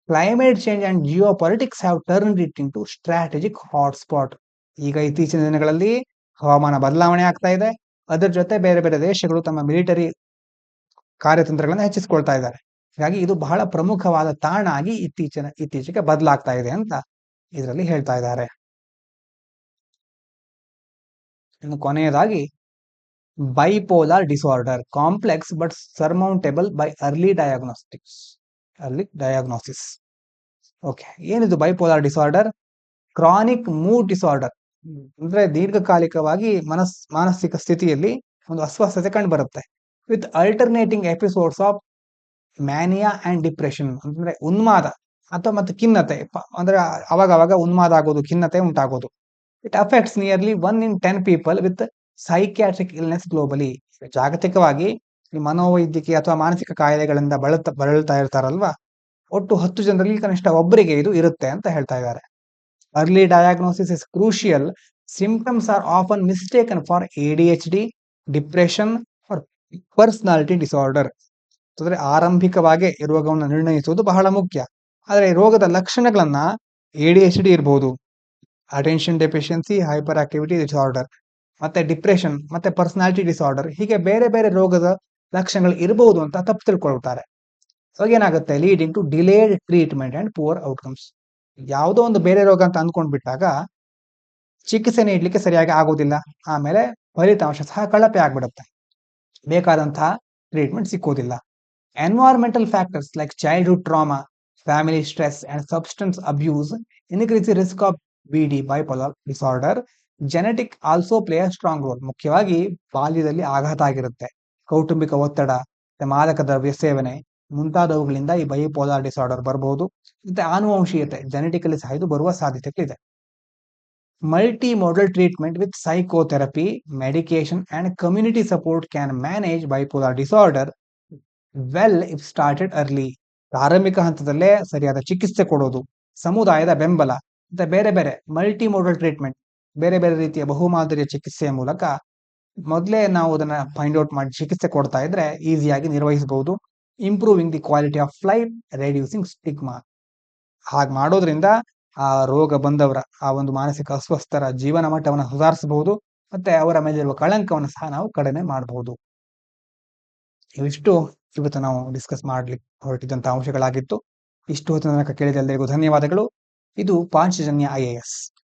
Climate change and geopolitics have turned it into strategic hotspot. ಈಗ ಇತ್ತೀಚಿನ ದಿನಗಳಲ್ಲಿ ಹವಾಮಾನ ಬದಲಾವಣೆ ಆಗ್ತಾ ಇದೆ, ಅದರ ಜೊತೆ ಬೇರೆ ಬೇರೆ ದೇಶಗಳು ತಮ್ಮ ಮಿಲಿಟರಿ ಕಾರ್ಯತಂತ್ರಗಳನ್ನು ಹೆಚ್ಚಿಸಿಕೊಳ್ತಾ ಇದ್ದಾರೆ. ಹಾಗಾಗಿ ಇದು ಬಹಳ ಪ್ರಮುಖವಾದ ತಾಣ ಆಗಿ ಇತ್ತೀಚೆಗೆ ಬದಲಾಗ್ತಾ ಇದೆ ಅಂತ ಇದರಲ್ಲಿ ಹೇಳ್ತಾ ಇದ್ದಾರೆ. ಇನ್ನು ಕೊನೆಯದಾಗಿ bipolar disorder, complex but surmountable by early diagnosis. Okay, ಏನಿದು bipolar disorder? Chronic mood disorder, ಅಂದ್ರೆ ದೀರ್ಘಕಾಲಿಕವಾಗಿ ಮಾನಸಿಕ ಸ್ಥಿತಿಯಲ್ಲಿ ಒಂದು ಅಸ್ವಸ್ಥತೆ ಕಂಡು ಬರುತ್ತೆ. With alternating episodes of mania and depression, ಅಂದ್ರೆ ಉನ್ಮಾದ ಅಥವಾ ಮತ್ತೆ ಖಿನ್ನತೆ, ಅಂದ್ರೆ ಅವಾಗ ಉನ್ಮಾದ ಆಗೋದು, ಖಿನ್ನತೆ ಉಂಟಾಗೋದು. It affects nearly 1 in 10 people with psychiatric illness globally. ಜಾಗತಿಕವಾಗಿ ಈ ಮನೋವೈದ್ಯಕೀಯ ಅಥವಾ ಮಾನಸಿಕ ಕಾಯಿಲೆಗಳಿಂದ ಬಳಲ್ತಾ ಇರ್ತಾರಲ್ವಾ, ಒಟ್ಟು 10 ಜನರಲ್ಲಿ ಕನಿಷ್ಠ ಒಬ್ಬರಿಗೆ ಇದು ಇರುತ್ತೆ ಅಂತ ಹೇಳ್ತಾ ಇದ್ದಾರೆ. Early diagnosis is crucial. Symptoms are often mistaken for ADHD, depression or personality disorder. ಅಂದ್ರೆ ಆರಂಭಿಕವಾಗಿ ಈ ರೋಗವನ್ನು ನಿರ್ಣಯಿಸುವುದು ಬಹಳ ಮುಖ್ಯ. ಆದರೆ ಈ ರೋಗದ ಲಕ್ಷಣಗಳನ್ನ ADHD ಇರಬಹುದು, attention deficiency hyperactivity disorder, ಮತ್ತೆ ಡಿಪ್ರೆಷನ್ ಮತ್ತೆ ಪರ್ಸನಾಲಿಟಿ ಡಿಸಾರ್ಡರ್, ಹೀಗೆ ಬೇರೆ ಬೇರೆ ರೋಗದ ಲಕ್ಷಣಗಳು ಇರಬಹುದು ಅಂತ ತಪ್ಪು ತಿಳ್ಕೊಳ್ತಾರೆ. ಅವಾಗ ಏನಾಗುತ್ತೆ, leading to delayed treatment and poor outcomes. ಯಾವುದೋ ಒಂದು ಬೇರೆ ರೋಗ ಅಂತ ಅಂದ್ಕೊಂಡ್ಬಿಟ್ಟಾಗ ಚಿಕಿತ್ಸೆ ನೀಡಲಿಕ್ಕೆ ಸರಿಯಾಗಿ ಆಗೋದಿಲ್ಲ, ಆಮೇಲೆ ಫಲಿತಾಂಶ ಸಹ ಕಳಪೆ ಆಗ್ಬಿಡುತ್ತೆ, ಬೇಕಾದಂತಹ ಟ್ರೀಟ್ಮೆಂಟ್ ಸಿಕ್ಕೋದಿಲ್ಲ. Environmental factors like childhood trauma, family stress and substance abuse increase the risk of BD, bipolar disorder. Genetic also play a strong role. ಮುಖ್ಯವಾಗಿ ಬಾಲ್ಯದಲ್ಲಿ ಆಘಾತ ಆಗಿರುತ್ತೆ, ಕೌಟುಂಬಿಕ ಒತ್ತಡ, ಮಾದಕ ದ್ರವ್ಯ ಸೇವನೆ ಮುಂತಾದವುಗಳಿಂದ ಈ ಬೈಪೋಲಾರ್ ಡಿಸಾರ್ಡರ್ ಬರಬಹುದು. ಮತ್ತೆ ಆನುವಂಶೀಯತೆ, ಜೆನೆಟಿಕಲಿ ಸಹ ಇದು ಬರುವ ಸಾಧ್ಯತೆಗಳಿದೆ. Multimodal treatment with psychotherapy, medication and community support can manage bipolar disorder well if started early. ಪ್ರಾರಂಭಿಕ ಹಂತದಲ್ಲೇ ಸರಿಯಾದ ಚಿಕಿತ್ಸೆ ಕೊಡೋದು, ಸಮುದಾಯದ ಬೆಂಬಲ, ಮತ್ತೆ ಬೇರೆ ಬೇರೆ ಮಲ್ಟಿ ಮೋಡಲ್ ಟ್ರೀಟ್ಮೆಂಟ್, ಬೇರೆ ಬೇರೆ ರೀತಿಯ ಬಹುಮಾದರಿಯ ಚಿಕಿತ್ಸೆಯ ಮೂಲಕ ಮೊದಲೇ ನಾವು ಅದನ್ನ ಫೈಂಡ್ ಔಟ್ ಮಾಡಿ ಚಿಕಿತ್ಸೆ ಕೊಡ್ತಾ ಇದ್ರೆ ಈಸಿಯಾಗಿ ನಿರ್ವಹಿಸಬಹುದು. Improving the quality of life, reducing stigma. ಹಾಗೆ ಮಾಡೋದ್ರಿಂದ ಆ ರೋಗ ಬಂದವರ ಆ ಒಂದು ಮಾನಸಿಕ ಅಸ್ವಸ್ಥರ ಜೀವನ ಮಟ್ಟವನ್ನು ಸುಧಾರಿಸಬಹುದು, ಮತ್ತೆ ಅವರ ಮೇಲಿರುವ ಕಳಂಕವನ್ನು ಸಹ ನಾವು ಕಡಿಮೆ ಮಾಡಬಹುದು. ಇವಿಷ್ಟು ಇವತ್ತು ನಾವು ಡಿಸ್ಕಸ್ ಮಾಡ್ಲಿಕ್ಕೆ ಹೊರಟಿದ್ದಂತಹ ಅಂಶಗಳಾಗಿತ್ತು. ಇಷ್ಟು ಹೊತ್ತು ತನಕ ಕೇಳಿದ ಎಲ್ಲರಿಗೂ ಧನ್ಯವಾದಗಳು. ಇದು ಪಾಂಚಜನ್ಯ IAS.